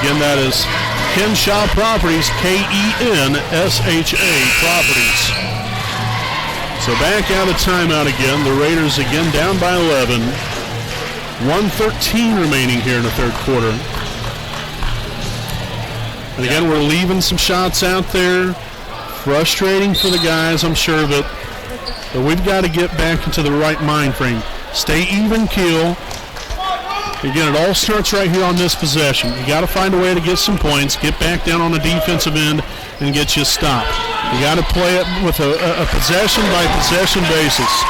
Again, that is Kenshaw Properties, K-E-N-S-H-A Properties. So back out of timeout again. The Raiders again down by 11. 1:13 remaining here in the third quarter. And again, we're leaving some shots out there. Frustrating for the guys, I'm sure, but we've got to get back into the right mind frame. Stay even keel. Again, it all starts right here on this possession. You got to find a way to get some points, get back down on the defensive end, and get you a stop. You got to play it with a possession-by-possession basis.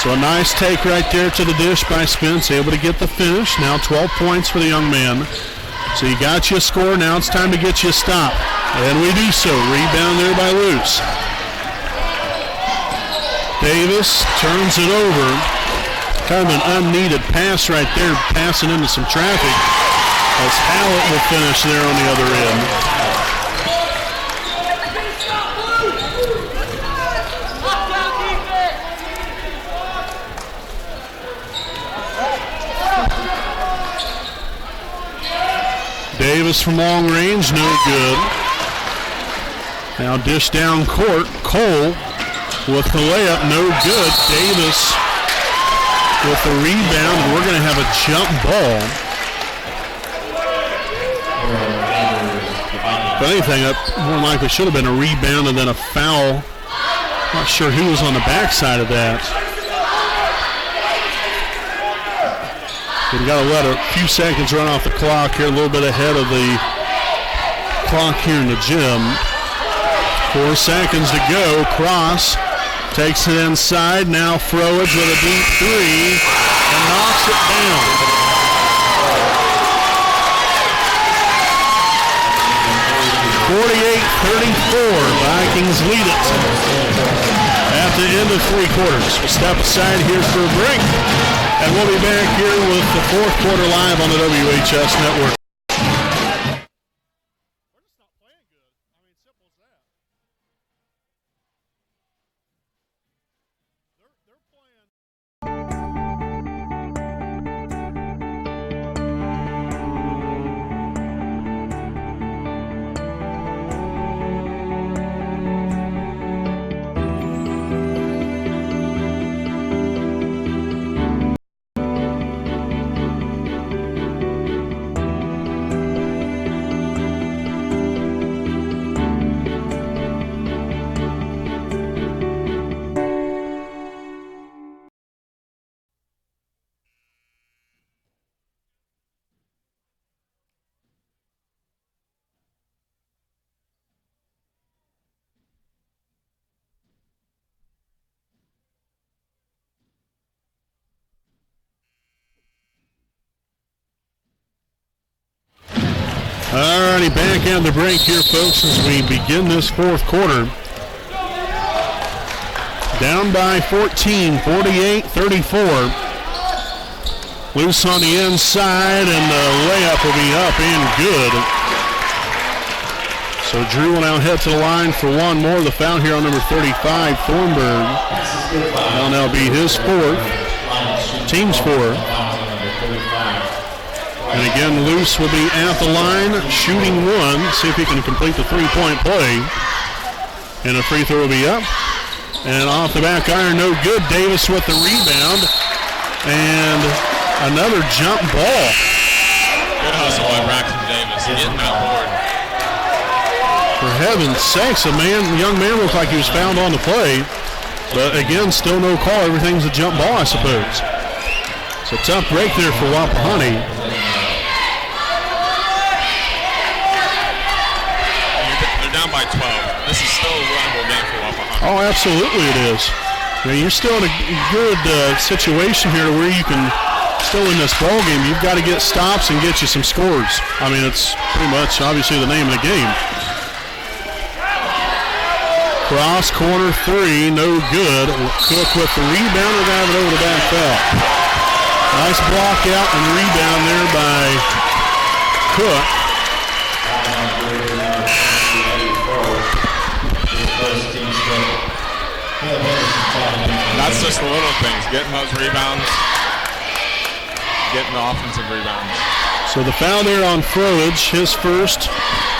So a nice take right there to the dish by Spence, able to get the finish. Now 12 points for the young man. So you got you a score. Now it's time to get you a stop. And we do so. Rebound there by Luce. Davis turns it over. Kind of an unneeded pass right there, passing into some traffic. As Hallett will finish there on the other end. Davis from long range, no good. Now dish down court. Cole with the layup, no good. Davis with the rebound. We're going to have a jump ball. If anything, that more likely should have been a rebound and then a foul. Not sure who was on the backside of that. We've got to let a few seconds run off the clock here, a little bit ahead of the clock here in the gym. 4 seconds to go. Cross takes it inside. Now Frowage with a deep three and knocks it down. Vikings lead it at the end of 3 quarters. We'll step aside here for a break, and we'll be back here with the 4th quarter live on the WHS Network. We're just not playing good. I mean, simple as that. They're playing. Alrighty, back on the break here, folks, as we begin this 4th quarter. Down by 14, 48-34. Loose on the inside, and the layup will be up and good. So Drew will now head to the line for one more. The foul here on number 35, Thornburg. That'll now be his 4th, team's 4th. And again, Luce will be at the line, shooting 1. See if he can complete the 3-point play. And a free throw will be up. And off the back iron, no good. Davis with the rebound. And another jump ball. Good hustle by Braxton Davis, getting that board. For heaven's sakes, young man looked like he was fouled on the play. But again, still no call. Everything's a jump ball, I suppose. It's a tough break there for Wapahani. Down by 12. This is still a winnable game for Wapahani. Oh, absolutely it is. You're still in a good situation here where you can still in this ball game. You've got to get stops and get you some scores. I mean, it's pretty much obviously the name of the game. Cross corner 3, no good. Cook with the rebound. We're going to have it over the back foul. Nice block out and rebound there by Cook. That's just the little things, getting those rebounds, getting the offensive rebounds. So the foul there on Frowage, his 1st,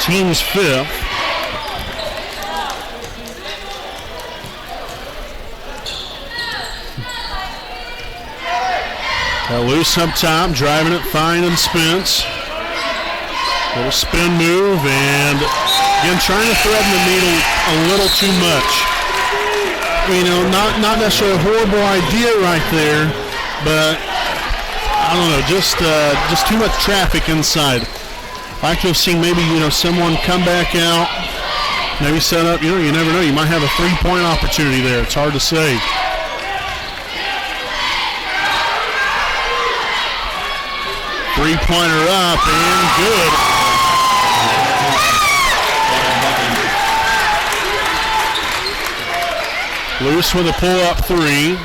team's 5th. Loose up top, driving it fine and Spence. Little spin move, and again trying to thread the needle a little too much. Not necessarily a horrible idea right there, but I don't know, just too much traffic inside. I'd like to have seen maybe someone come back out, maybe set up. You never know. You might have a 3-point opportunity there. It's hard to say. Three-pointer up and good. Lewis with a pull-up 3.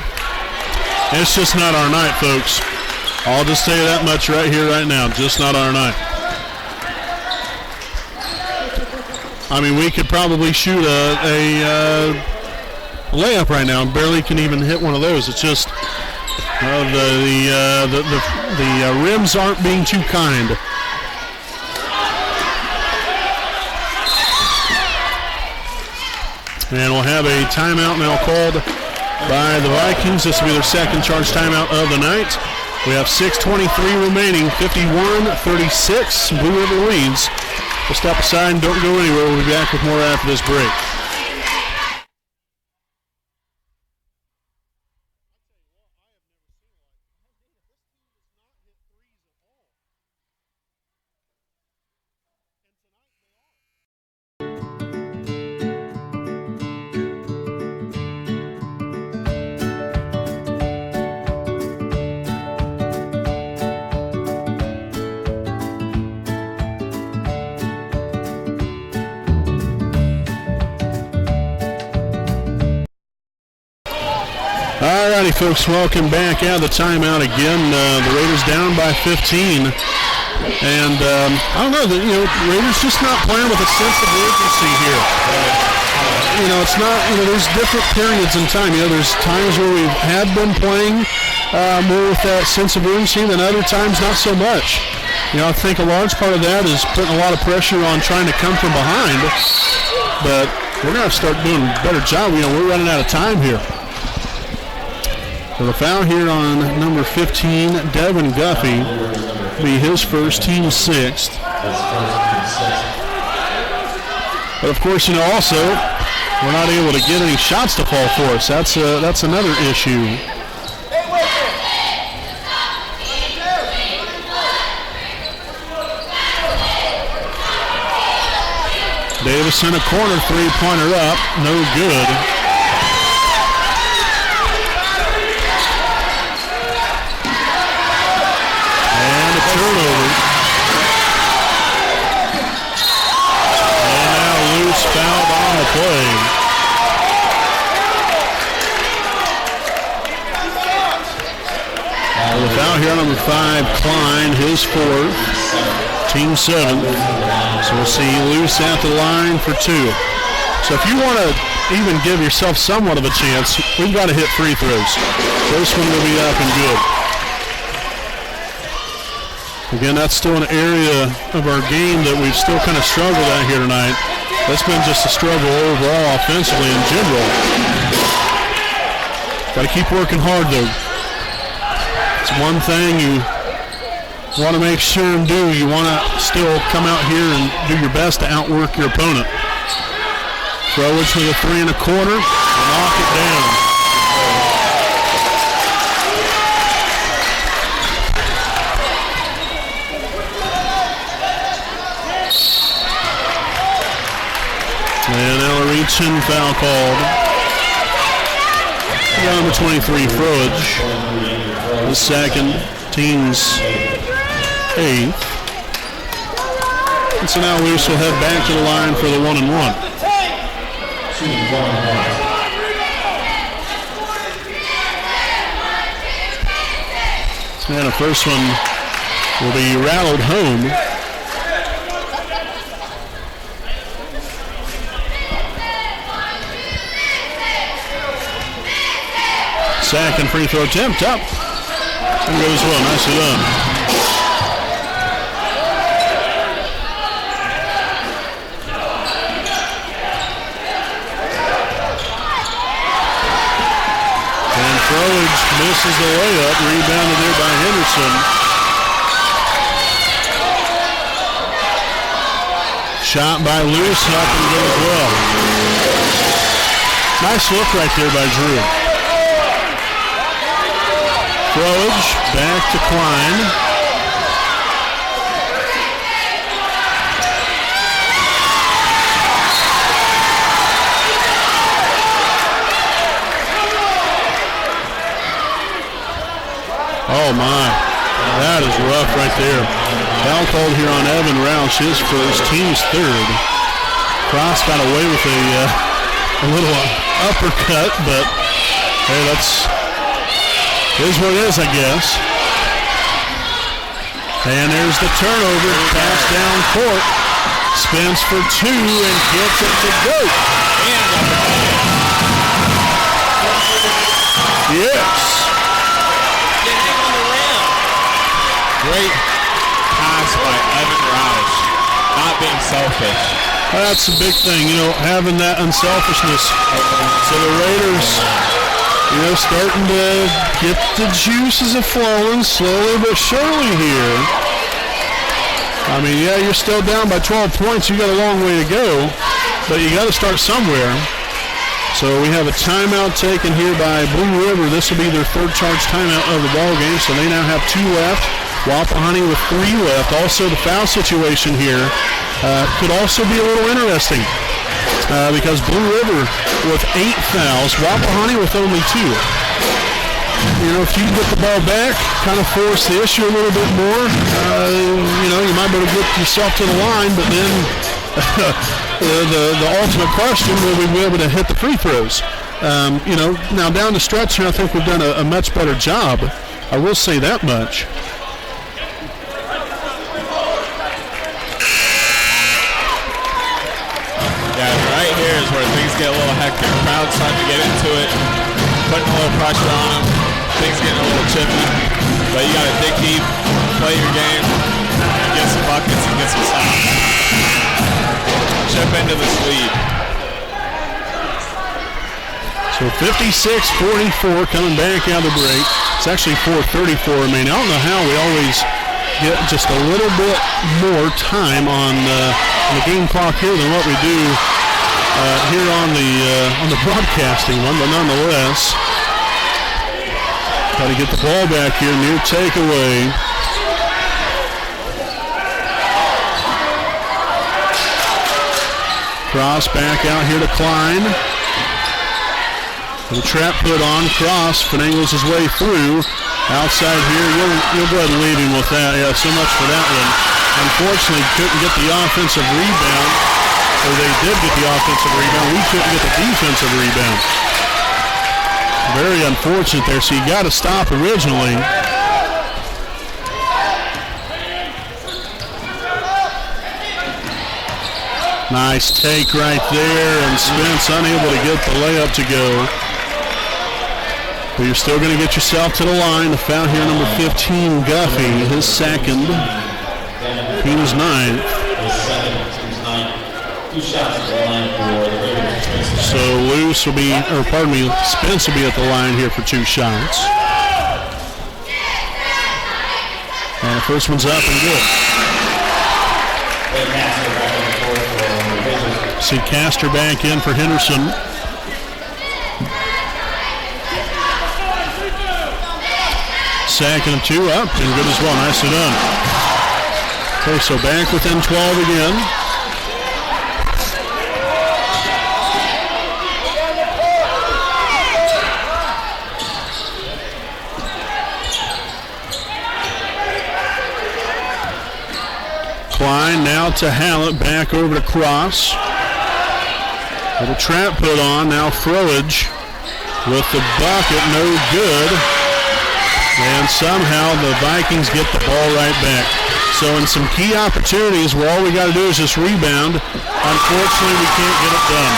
It's just not our night, folks. I'll just tell you that much right here, right now. Just not our night. I mean, we could probably shoot a layup right now and barely can even hit one of those. It's just the rims aren't being too kind. And we'll have a timeout now called by the Vikings. This will be their second charge timeout of the night. We have 6:23 remaining, 51-36. Blue River leads. We'll step aside and don't go anywhere. We'll be back with more after this break. Alrighty, folks, welcome back out of the timeout again. The Raiders down by 15. And I don't know, Raiders just not playing with a sense of urgency here. It's not, there's different periods in time. There's times where we have been playing more with that sense of urgency, than other times not so much. I think a large part of that is putting a lot of pressure on trying to come from behind. But we're going to have to start doing a better job. We're running out of time here. So the foul here on number 15, Devin Guffey, be his first, team sixth. But of course, also, we're not able to get any shots to fall for us. That's another issue. Davis in a corner, three-pointer up, no good. Turnover. And now loose, fouled on the play. The foul here on number 5, Klein, his fourth, team 7th. So we'll see loose at the line for 2. So if you want to even give yourself somewhat of a chance, we've got to hit free throws. This one will be up and good. Again, that's still an area of our game that we've still kind of struggled at here tonight. That's been just a struggle overall offensively in general. Got to keep working hard, though. It's one thing you want to make sure and do. You want to still come out here and do your best to outwork your opponent. Throwage with a 3 1/4. Knock it down. And now a reach-in foul called. Number 23, Froage. The second, team's 8th. And so now Luce will head back to the line for the 1-and-1. And the first one will be rattled home. Second free throw attempt up. And goes well. Nicely done. And Froage misses the layup. Rebounded there by Henderson. Shot by Luce. Up and goes well. Nice look right there by Drew. Froage back to Klein. Oh my, that is rough right there. Foul called here on Evan Roush, his first, team's 3rd. Cross got away with a little uppercut, but hey, that's Is what it is, I guess. And there's the turnover. Pass down court. Spins for 2 and gets it to go. Yes. Great pass by Evan Roush. Not being selfish. That's the big thing, having that unselfishness. So the Raiders, starting to get the juices flowing slowly but surely here. I mean, yeah, you're still down by 12 points. You got a long way to go, but you got to start somewhere. So we have a timeout taken here by Blue River. This will be their third charge timeout of the ball game. So they now have 2 left. Wapahani with 3 left. Also, the foul situation here could also be a little interesting because Blue River with 8 fouls, Wapahani with only 2. If you get the ball back, kind of force the issue a little bit more, you might be able to get yourself to the line, but then the ultimate question, will we be able to hit the free throws? Now down the stretch here, I think we've done a much better job. I will say that much. Right here is where things get a little hectic. Crowd's starting to get into it, putting a little pressure on them. Things getting a little chippy. But you got to dig deep, play your game, get some buckets and get some stops. Chip into this lead. So 56-44 coming back out of the break. It's actually 4:34 remaining. I don't know how we always get just a little bit more time on the game clock here than what we do here on the broadcasting one, but nonetheless, got to get the ball back here, near takeaway. Cross back out here to Klein. The trap put on, Cross finagles his way through. Outside here, you'll go ahead and leave him with that. Yeah, so much for that one. Unfortunately, couldn't get the offensive rebound. Or they did get the offensive rebound. We couldn't get the defensive rebound. Very unfortunate there. So you got to stop originally. Nice take right there, and Spence unable to get the layup to go. But you're still going to get yourself to the line. The foul here, number 15, Guffey, his second. He was 9th. So Spence will be at the line here for 2 shots. And the first one's up and good. See Castor back in for Henderson. Second of 2 up and good as well. Nicely done. Okay, so back within 12 again. Klein now to Hallett, back over to Cross. Little trap put on, now Froage with the bucket, no good. And somehow the Vikings get the ball right back. So in some key opportunities where all we got to do is just rebound, unfortunately we can't get it done.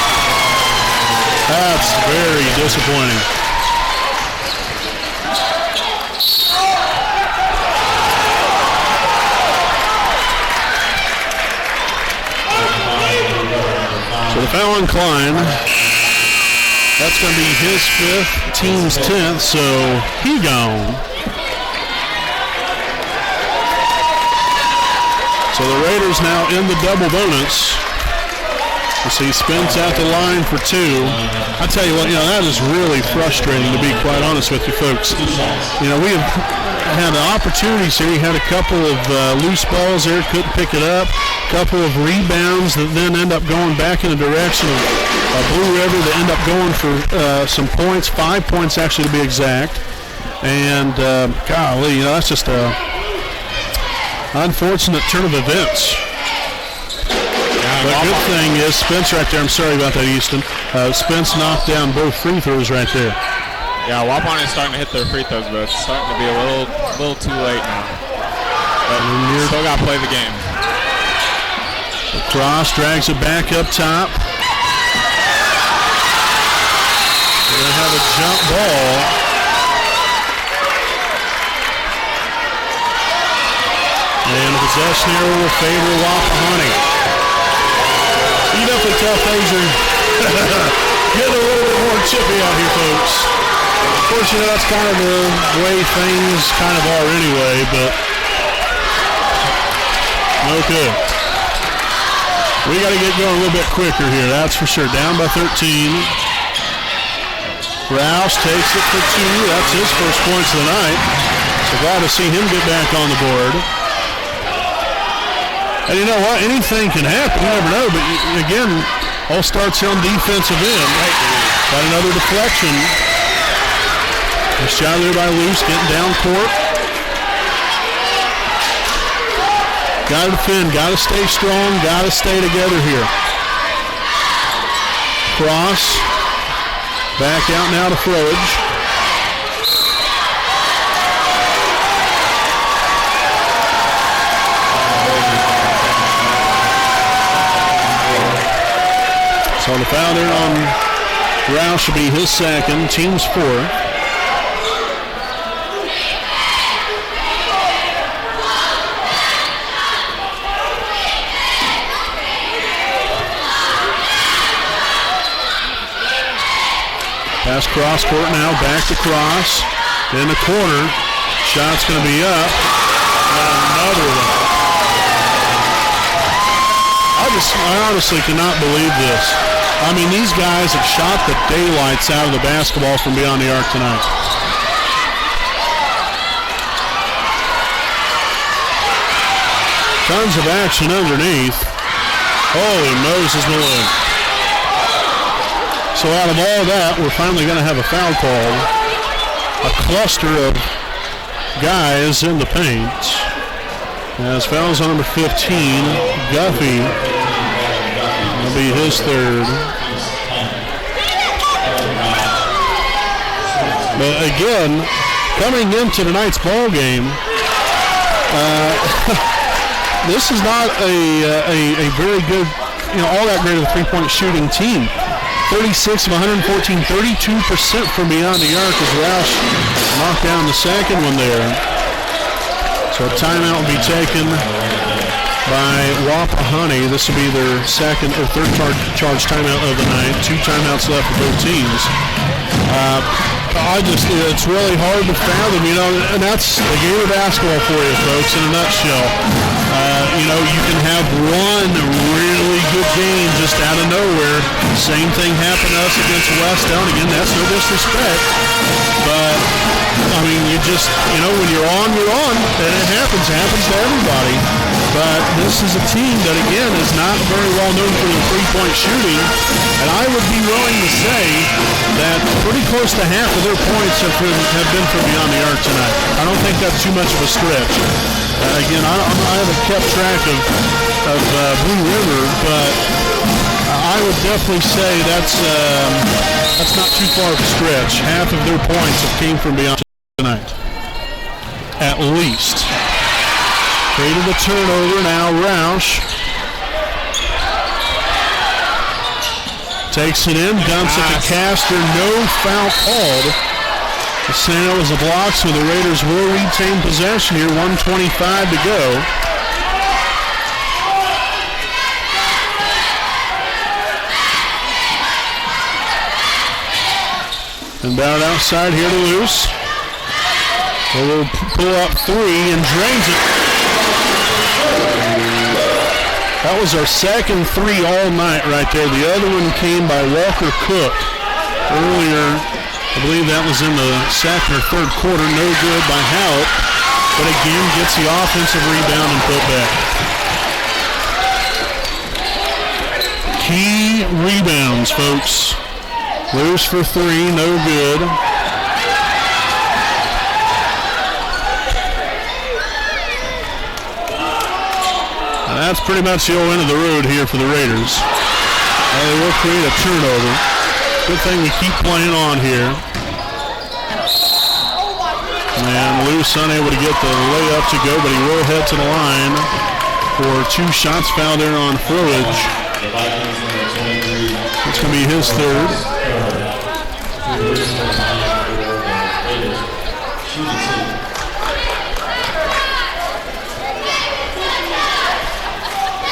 That's very disappointing. So the foul on Klein, that's going to be his 5th, team's 10th, so he gone. So the Raiders now in the double bonus. You see Spence at the line for 2. I tell you what, that is really frustrating, to be quite honest with you folks. We have had opportunities here. You had a couple of loose balls there, couldn't pick it up. Couple of rebounds that then end up going back in the direction of Blue River. They end up going for some points, 5 points actually to be exact. And golly, that's just a unfortunate turn of events. The good thing is Spence right there. I'm sorry about that, Easton. Spence knocked down both free throws right there. Yeah, Wapahani is starting to hit their free throws, but it's starting to be a little too late now. But still got to play the game. Cross drags it back up top. We're going to have a jump ball. And the possession here will favor Wapahani. You definitely tell things are getting a little bit more chippy out here, folks. Of course, you know, that's kind of the way things kind of are anyway, but okay. We got to get going a little bit quicker here, that's for sure. Down by 13. Rouse takes it for 2. That's his first points of the night. So glad to see him get back on the board. And you know what? Anything can happen. You never know. But again, all starts here on defensive end. Got another deflection. Nice job there by Luce getting down court. Got to defend. Got to stay strong. Got to stay together here. Cross. Back out now to Froge. So the foul there on Rouse should be his second, team's 4. Pass cross court now, back to Cross. In the corner, shot's going to be up. Another one. I honestly cannot believe this. I mean, these guys have shot the daylights out of the basketball from beyond the arc tonight. Tons of action underneath. Holy Moses Malone. So out of all that, we're finally going to have a foul called. A cluster of guys in the paint. As fouls on number 15, Guffey. That'll be his third. But again, coming into tonight's ball game, this is not a very good, all that great of a three-point shooting team. 36 of 114, 32% from beyond the arc as Roush knocked down the second one there. So a timeout will be taken by Wapahani. This will be their second or third charge timeout of the night. 2 timeouts left for both teams. It's really hard to fathom, and that's the game of basketball for you, folks, in a nutshell. You can have one really good game just out of nowhere. Same thing happened to us against West Elm. Again, that's no disrespect. But, I mean, when you're on, you're on. And it happens to everybody. But this is a team that, again, is not very well known for their three-point shooting. And I would be willing to say that pretty close to half of their points have been from beyond the arc tonight. I don't think that's too much of a stretch. Again, I haven't kept track of Blue River, but I would definitely say that's not too far of a stretch. Half of their points have came from beyond tonight, at least. Created a turnover now. Roush takes it in, dumps it to Castor. No foul called. The Santa was a block, so the Raiders will retain possession here. 1:25 to go. And down outside here to Luce. They will pull up 3 and drains it. That was our second 3 all night right there. The other one came by Walker Cook earlier. I believe that was in the second or third quarter. No good by Hallett. But again, gets the offensive rebound and put back. Key rebounds, folks. Luce for 3, no good. And that's pretty much the old end of the road here for the Raiders. They will create a turnover. Good thing we keep playing on here. And Luce unable to get the layup to go, but he will head to the line for 2 shots fouled there on Flowage. It's going to be his third.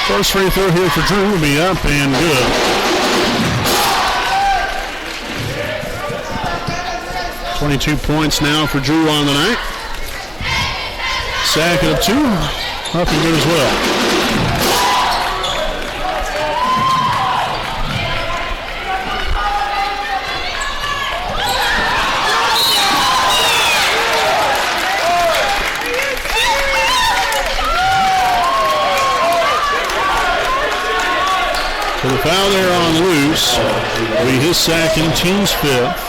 First free throw here for Drew will be up and good. 22 points now for Drew on the night. Second of 2, up and good as well. So the foul there on Luce will be his second, team's 5th.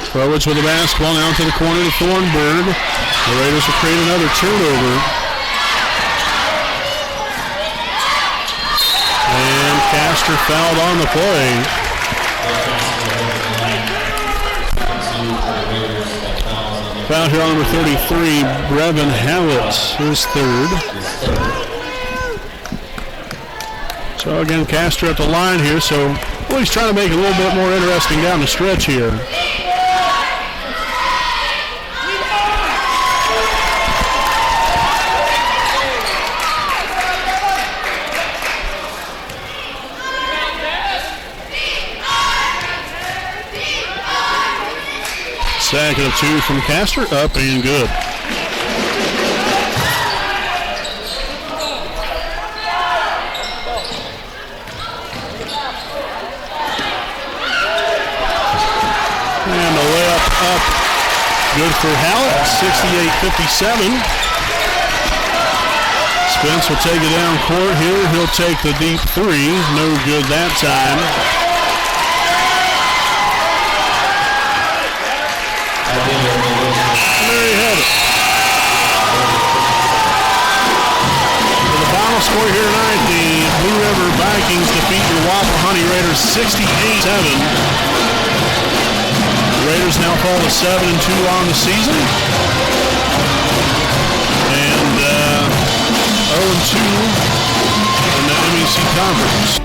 Flowage with the basketball now to the corner to Thornburg. The Raiders will create another turnover. And Castor fouled on the play. Foul here on number 33, Brevin Howitz, his third. So again, Castor at the line here, so he's trying to make it a little bit more interesting down the stretch here. Second of 2 from Castor, up and good. And the layup up, good for Hallett, 68-57. Spence will take it down court here. He'll take the deep 3, no good that time. There you have it. For the final score here tonight, the Blue River Vikings defeat the Wapahani Raiders 68-7. The Raiders now fall to 7-2 on the season. And 0-2 in the MEC Conference.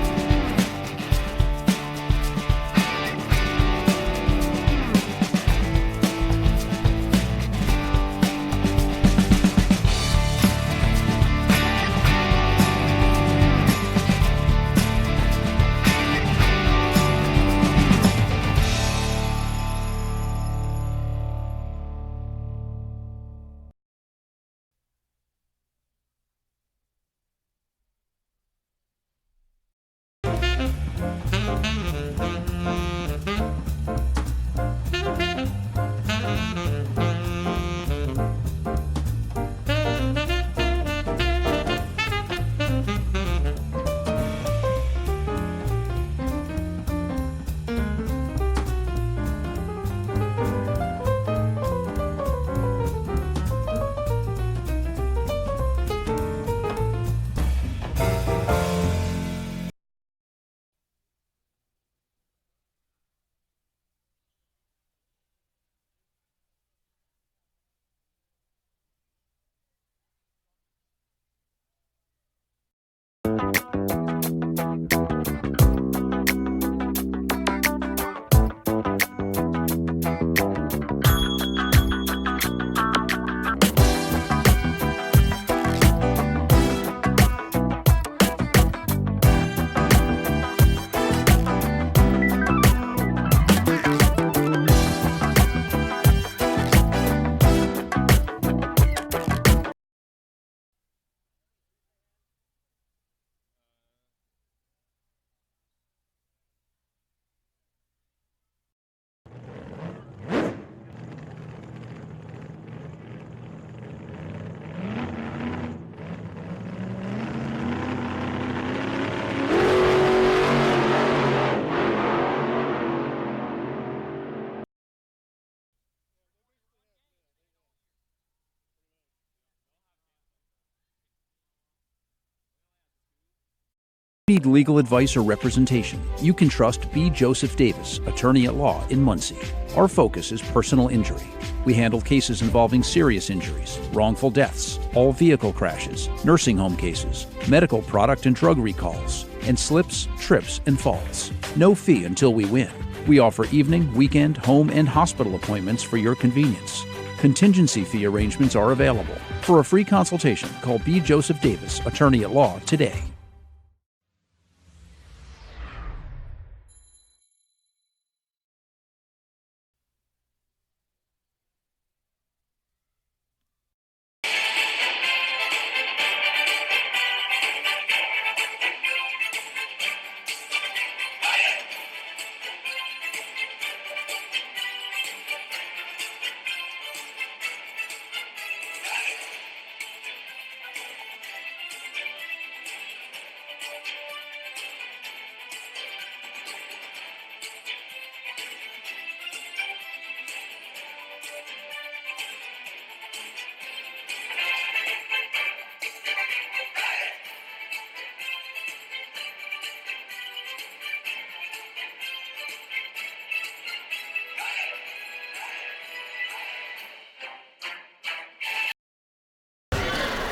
need legal advice or representation, you can trust B. Joseph Davis, attorney at law in Muncie. Our focus is personal injury. We handle cases involving serious injuries, wrongful deaths, all vehicle crashes, nursing home cases, medical product and drug recalls, and slips, trips, and falls. No fee until we win. We offer evening, weekend, home, and hospital appointments for your convenience. Contingency fee arrangements are available. For a free consultation, call B. Joseph Davis, attorney at law, today.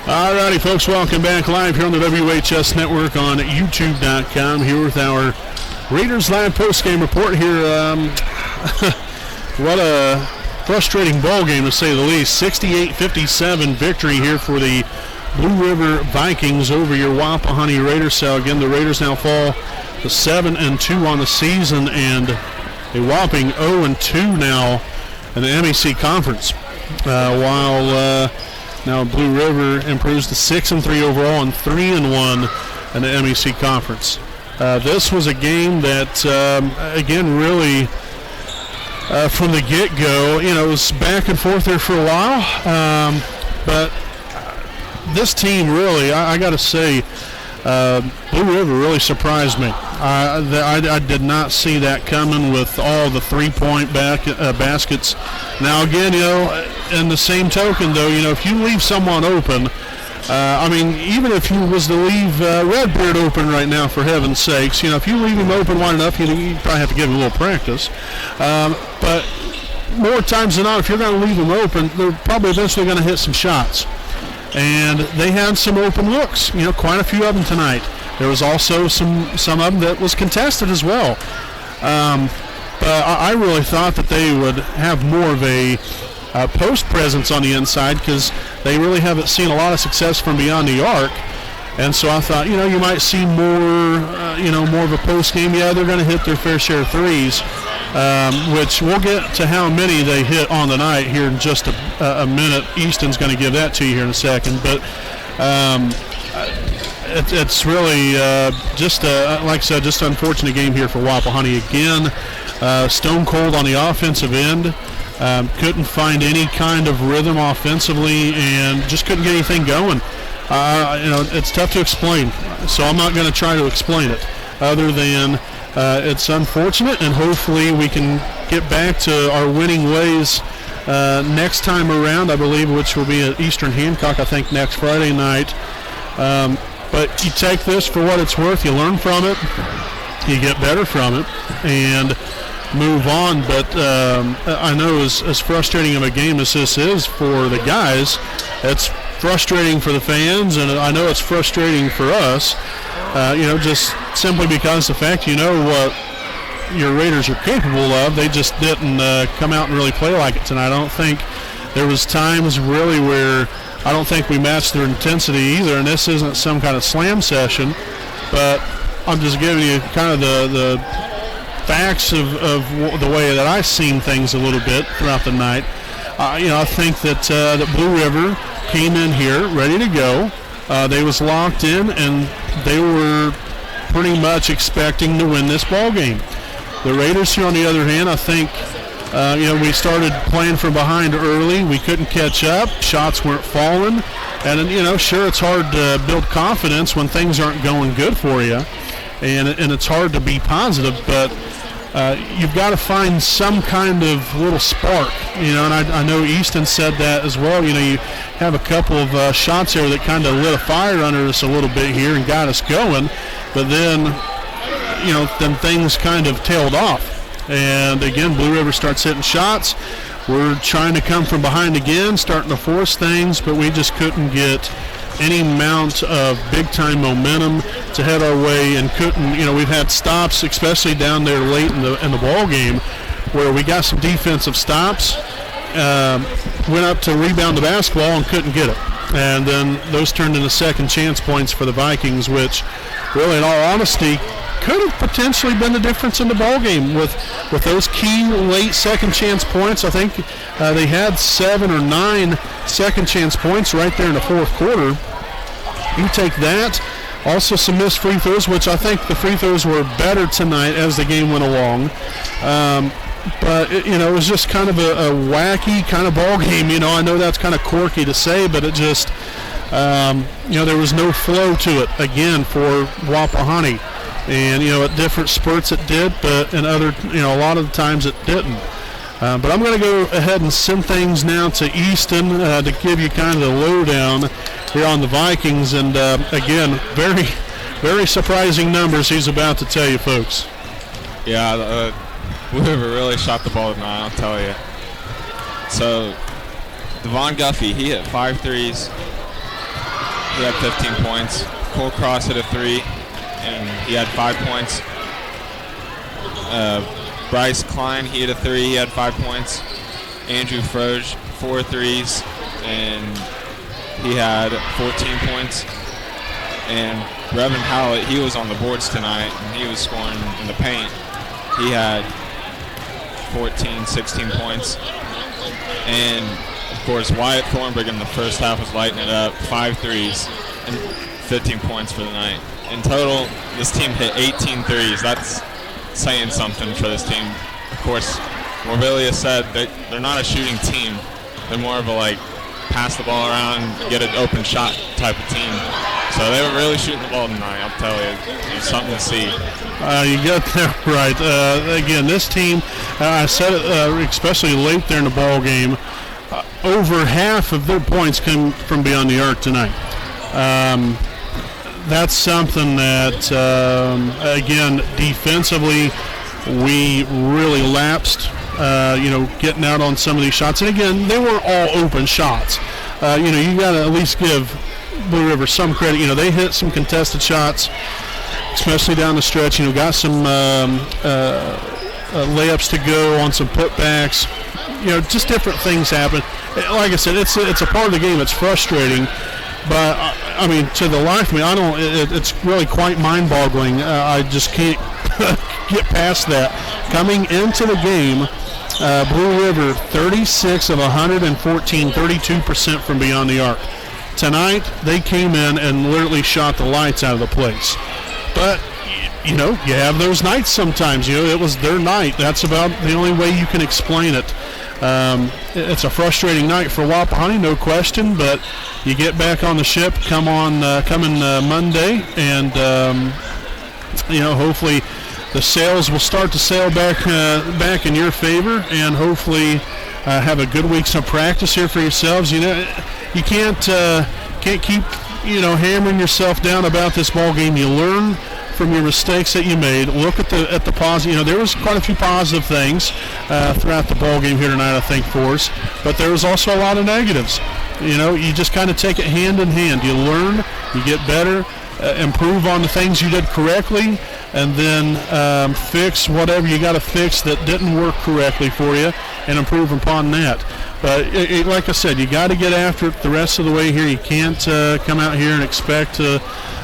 Alrighty, folks, welcome back live here on the WHS Network on YouTube.com. Here with our Raiders Live postgame report here. What a frustrating ball game, to say the least. 68-57 victory here for the Blue River Vikings over your Wapahani Raiders. So again, the Raiders now fall to 7-2 on the season and a whopping 0-2 now in the MEC Conference. While now Blue River improves to 6-3 overall and 3-1 in the MEC Conference. This was a game that, again, really from the get-go, it was back and forth there for a while. But this team really, I got to say, Blue River really surprised me. I did not see that coming with all the three-point baskets. Now, again, in the same token, though, if you leave someone open, even if you was to leave Redbeard open right now, for heaven's sakes, if you leave him open wide enough, you probably have to give him a little practice. But more times than not, if you're going to leave him open, they're probably eventually going to hit some shots. And they had some open looks, quite a few of them tonight. There was also some of them that was contested as well. But I really thought that they would have more of a post presence on the inside, because they really haven't seen a lot of success from beyond the arc. And so I thought, you might see more, more of a post game. Yeah, they're going to hit their fair share of threes, which we'll get to how many they hit on the night here in just a minute. Easton's going to give that to you here in a second. But it's really just, like I said, just an unfortunate game here for Wapahani. Again, stone cold on the offensive end. Couldn't find any kind of rhythm offensively and just couldn't get anything going. It's tough to explain, so I'm not going to try to explain it other than it's unfortunate, and hopefully we can get back to our winning ways next time around, I believe, which will be at Eastern Hancock, I think, next Friday night. But you take this for what it's worth. You learn from it. You get better from it and move on. But I know as frustrating of a game as this is for the guys, it's frustrating for the fans, and I know it's frustrating for us, just simply because the fact what your Raiders are capable of, they just didn't come out and really play like it tonight. I don't think there was times really where I don't think we matched their intensity either, and this isn't some kind of slam session, but I'm just giving you kind of the facts of the way that I've seen things a little bit throughout the night. I think that Blue River came in here ready to go. They was locked in, and they were pretty much expecting to win this ball game. The Raiders here, on the other hand, I think, we started playing from behind early. We couldn't catch up. Shots weren't falling. And, sure, it's hard to build confidence when things aren't going good for you. And it's hard to be positive, but you've got to find some kind of little spark, and I know Easton said that as well. You have a couple of shots here that kind of lit a fire under us a little bit here and got us going, But then, then things kind of tailed off. And again, Blue River starts hitting shots. We're trying to come from behind again, starting to force things, but we just couldn't get any amount of big-time momentum to head our way, and couldn't. We've had stops, especially down there late in the ball game, where we got some defensive stops, went up to rebound the basketball and couldn't get it. And then those turned into second chance points for the Vikings, which really, in all honesty, could have potentially been the difference in the ball game with those key late second chance points. I think they had 7 or 9 second chance points right there in the fourth quarter. You take that, also some missed free throws, which I think the free throws were better tonight as the game went along. But it was just kind of a wacky kind of ball game. I know that's kind of quirky to say, but it just there was no flow to it again for Wapahani. And at different spurts it did, but in other, a lot of the times it didn't. But I'm going to go ahead and send things now to Easton to give you kind of the lowdown here on the Vikings. And again, very, very surprising numbers he's about to tell you, folks. Yeah, Blue River really shot the ball tonight, I'll tell you. So, Devon Guffey, he hit 5 threes. He had 15 points. Cole Cross hit a 3. And he had 5 points. Bryce Klein, he hit a 3, he had 5 points. Andrew Froge, 4 threes, and he had 14 points. And Brevin Howlett, he was on the boards tonight, and he was scoring in the paint. He had 14, 16 points. And, of course, Wyatt Thornburg in the first half was lighting it up, 5 threes and 15 points for the night. In total, this team hit 18 threes. That's saying something for this team. Of course, Morvillia said they're not a shooting team. They're more of a, pass the ball around, get an open shot type of team. So they were really shooting the ball tonight, I'll tell you. It's something to see. You got that right. Again, this team, I said it, especially late there in the ball game, over half of their points come from beyond the arc tonight. That's something that, again, defensively, we really lapsed, getting out on some of these shots. And again, they weren't all open shots. You got to at least give Blue River some credit. They hit some contested shots, especially down the stretch. Got some layups to go on some putbacks. Just different things happen. Like I said, it's a part of the game. It's frustrating. But, to the life of me, it's really quite mind-boggling. I just can't get past that. Coming into the game, Blue River, 36 of 114, 32% from beyond the arc. Tonight, they came in and literally shot the lights out of the place. But, you have those nights sometimes. It was their night. That's about the only way you can explain it. It's a frustrating night for Wapahani, no question, but you get back on the ship coming Monday, and hopefully the sails will start to sail back in your favor, and hopefully have a good week of practice here for yourselves. You can't keep hammering yourself down about this ball game. You learn from your mistakes that you made. Look at the positive. There was quite a few positive things throughout the ball game here tonight, I think, for us. But there was also a lot of negatives. You just kind of take it hand in hand. You learn, you get better, improve on the things you did correctly, and then fix whatever you got to fix that didn't work correctly for you, and improve upon that. But like I said, you got to get after it the rest of the way here. You can't come out here and expect to.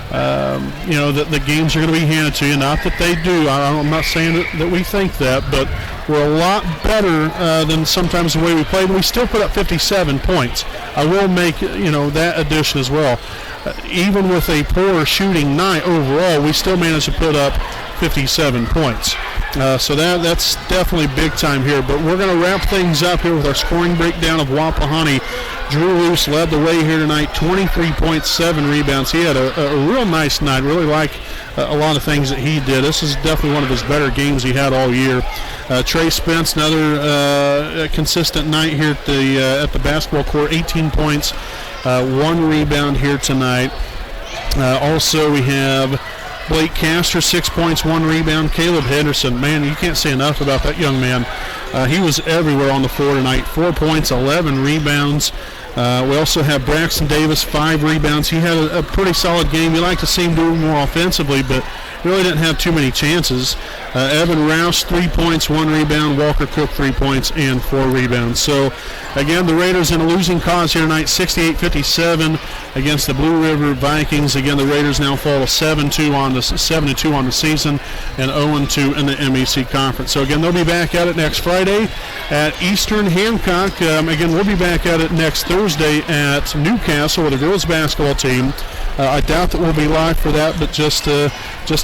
That the games are going to be handed to you. Not that they do. I'm not saying that we think that, but we're a lot better than sometimes the way we played. We still put up 57 points. I will make that addition as well. Even with a poor shooting night overall, we still managed to put up 57 points. So that's definitely big time here. But we're going to wrap things up here with our scoring breakdown of Wapahani. Drew Luce led the way here tonight, 23.7 rebounds. He had a real nice night. Really like a lot of things that he did. This is definitely one of his better games he had all year. Trey Spence, another consistent night here at the basketball court, 18 points, 1 rebound here tonight. Also, we have Blake Castor, 6 points, 1 rebound. Caleb Henderson, man, you can't say enough about that young man. He was everywhere on the floor tonight. 4 points, 11 rebounds. We also have Braxton Davis, 5 rebounds. He had a pretty solid game. You like to see him do more offensively, but really didn't have too many chances. Evan Rouse, 3 points, 1 rebound. Walker Cook, 3 points and 4 rebounds. So, again, the Raiders in a losing cause here tonight, 68-57 against the Blue River Vikings. Again, the Raiders now fall to 7-2 on the season and 0-2 in the MEC Conference. So, again, they'll be back at it next Friday at Eastern Hancock. Again, we'll be back at it next Thursday at Newcastle with the girls basketball team. I doubt that we'll be live for that, but just a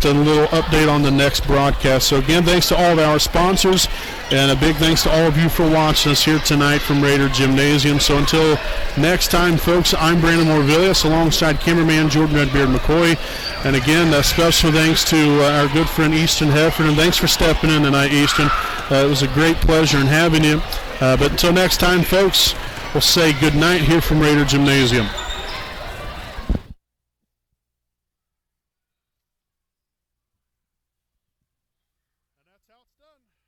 little update on the next broadcast. So again, thanks to all of our sponsors, and a big thanks to all of you for watching us here tonight from Raider Gymnasium. So until next time, folks, I'm Brandon Morvillius alongside cameraman Jordan Redbeard McCoy. And again, special thanks to our good friend Easton Heffern, and thanks for stepping in tonight, Easton. It was a great pleasure in having you. But until next time, folks, we'll say good night here from Raider Gymnasium. And that's how it's done.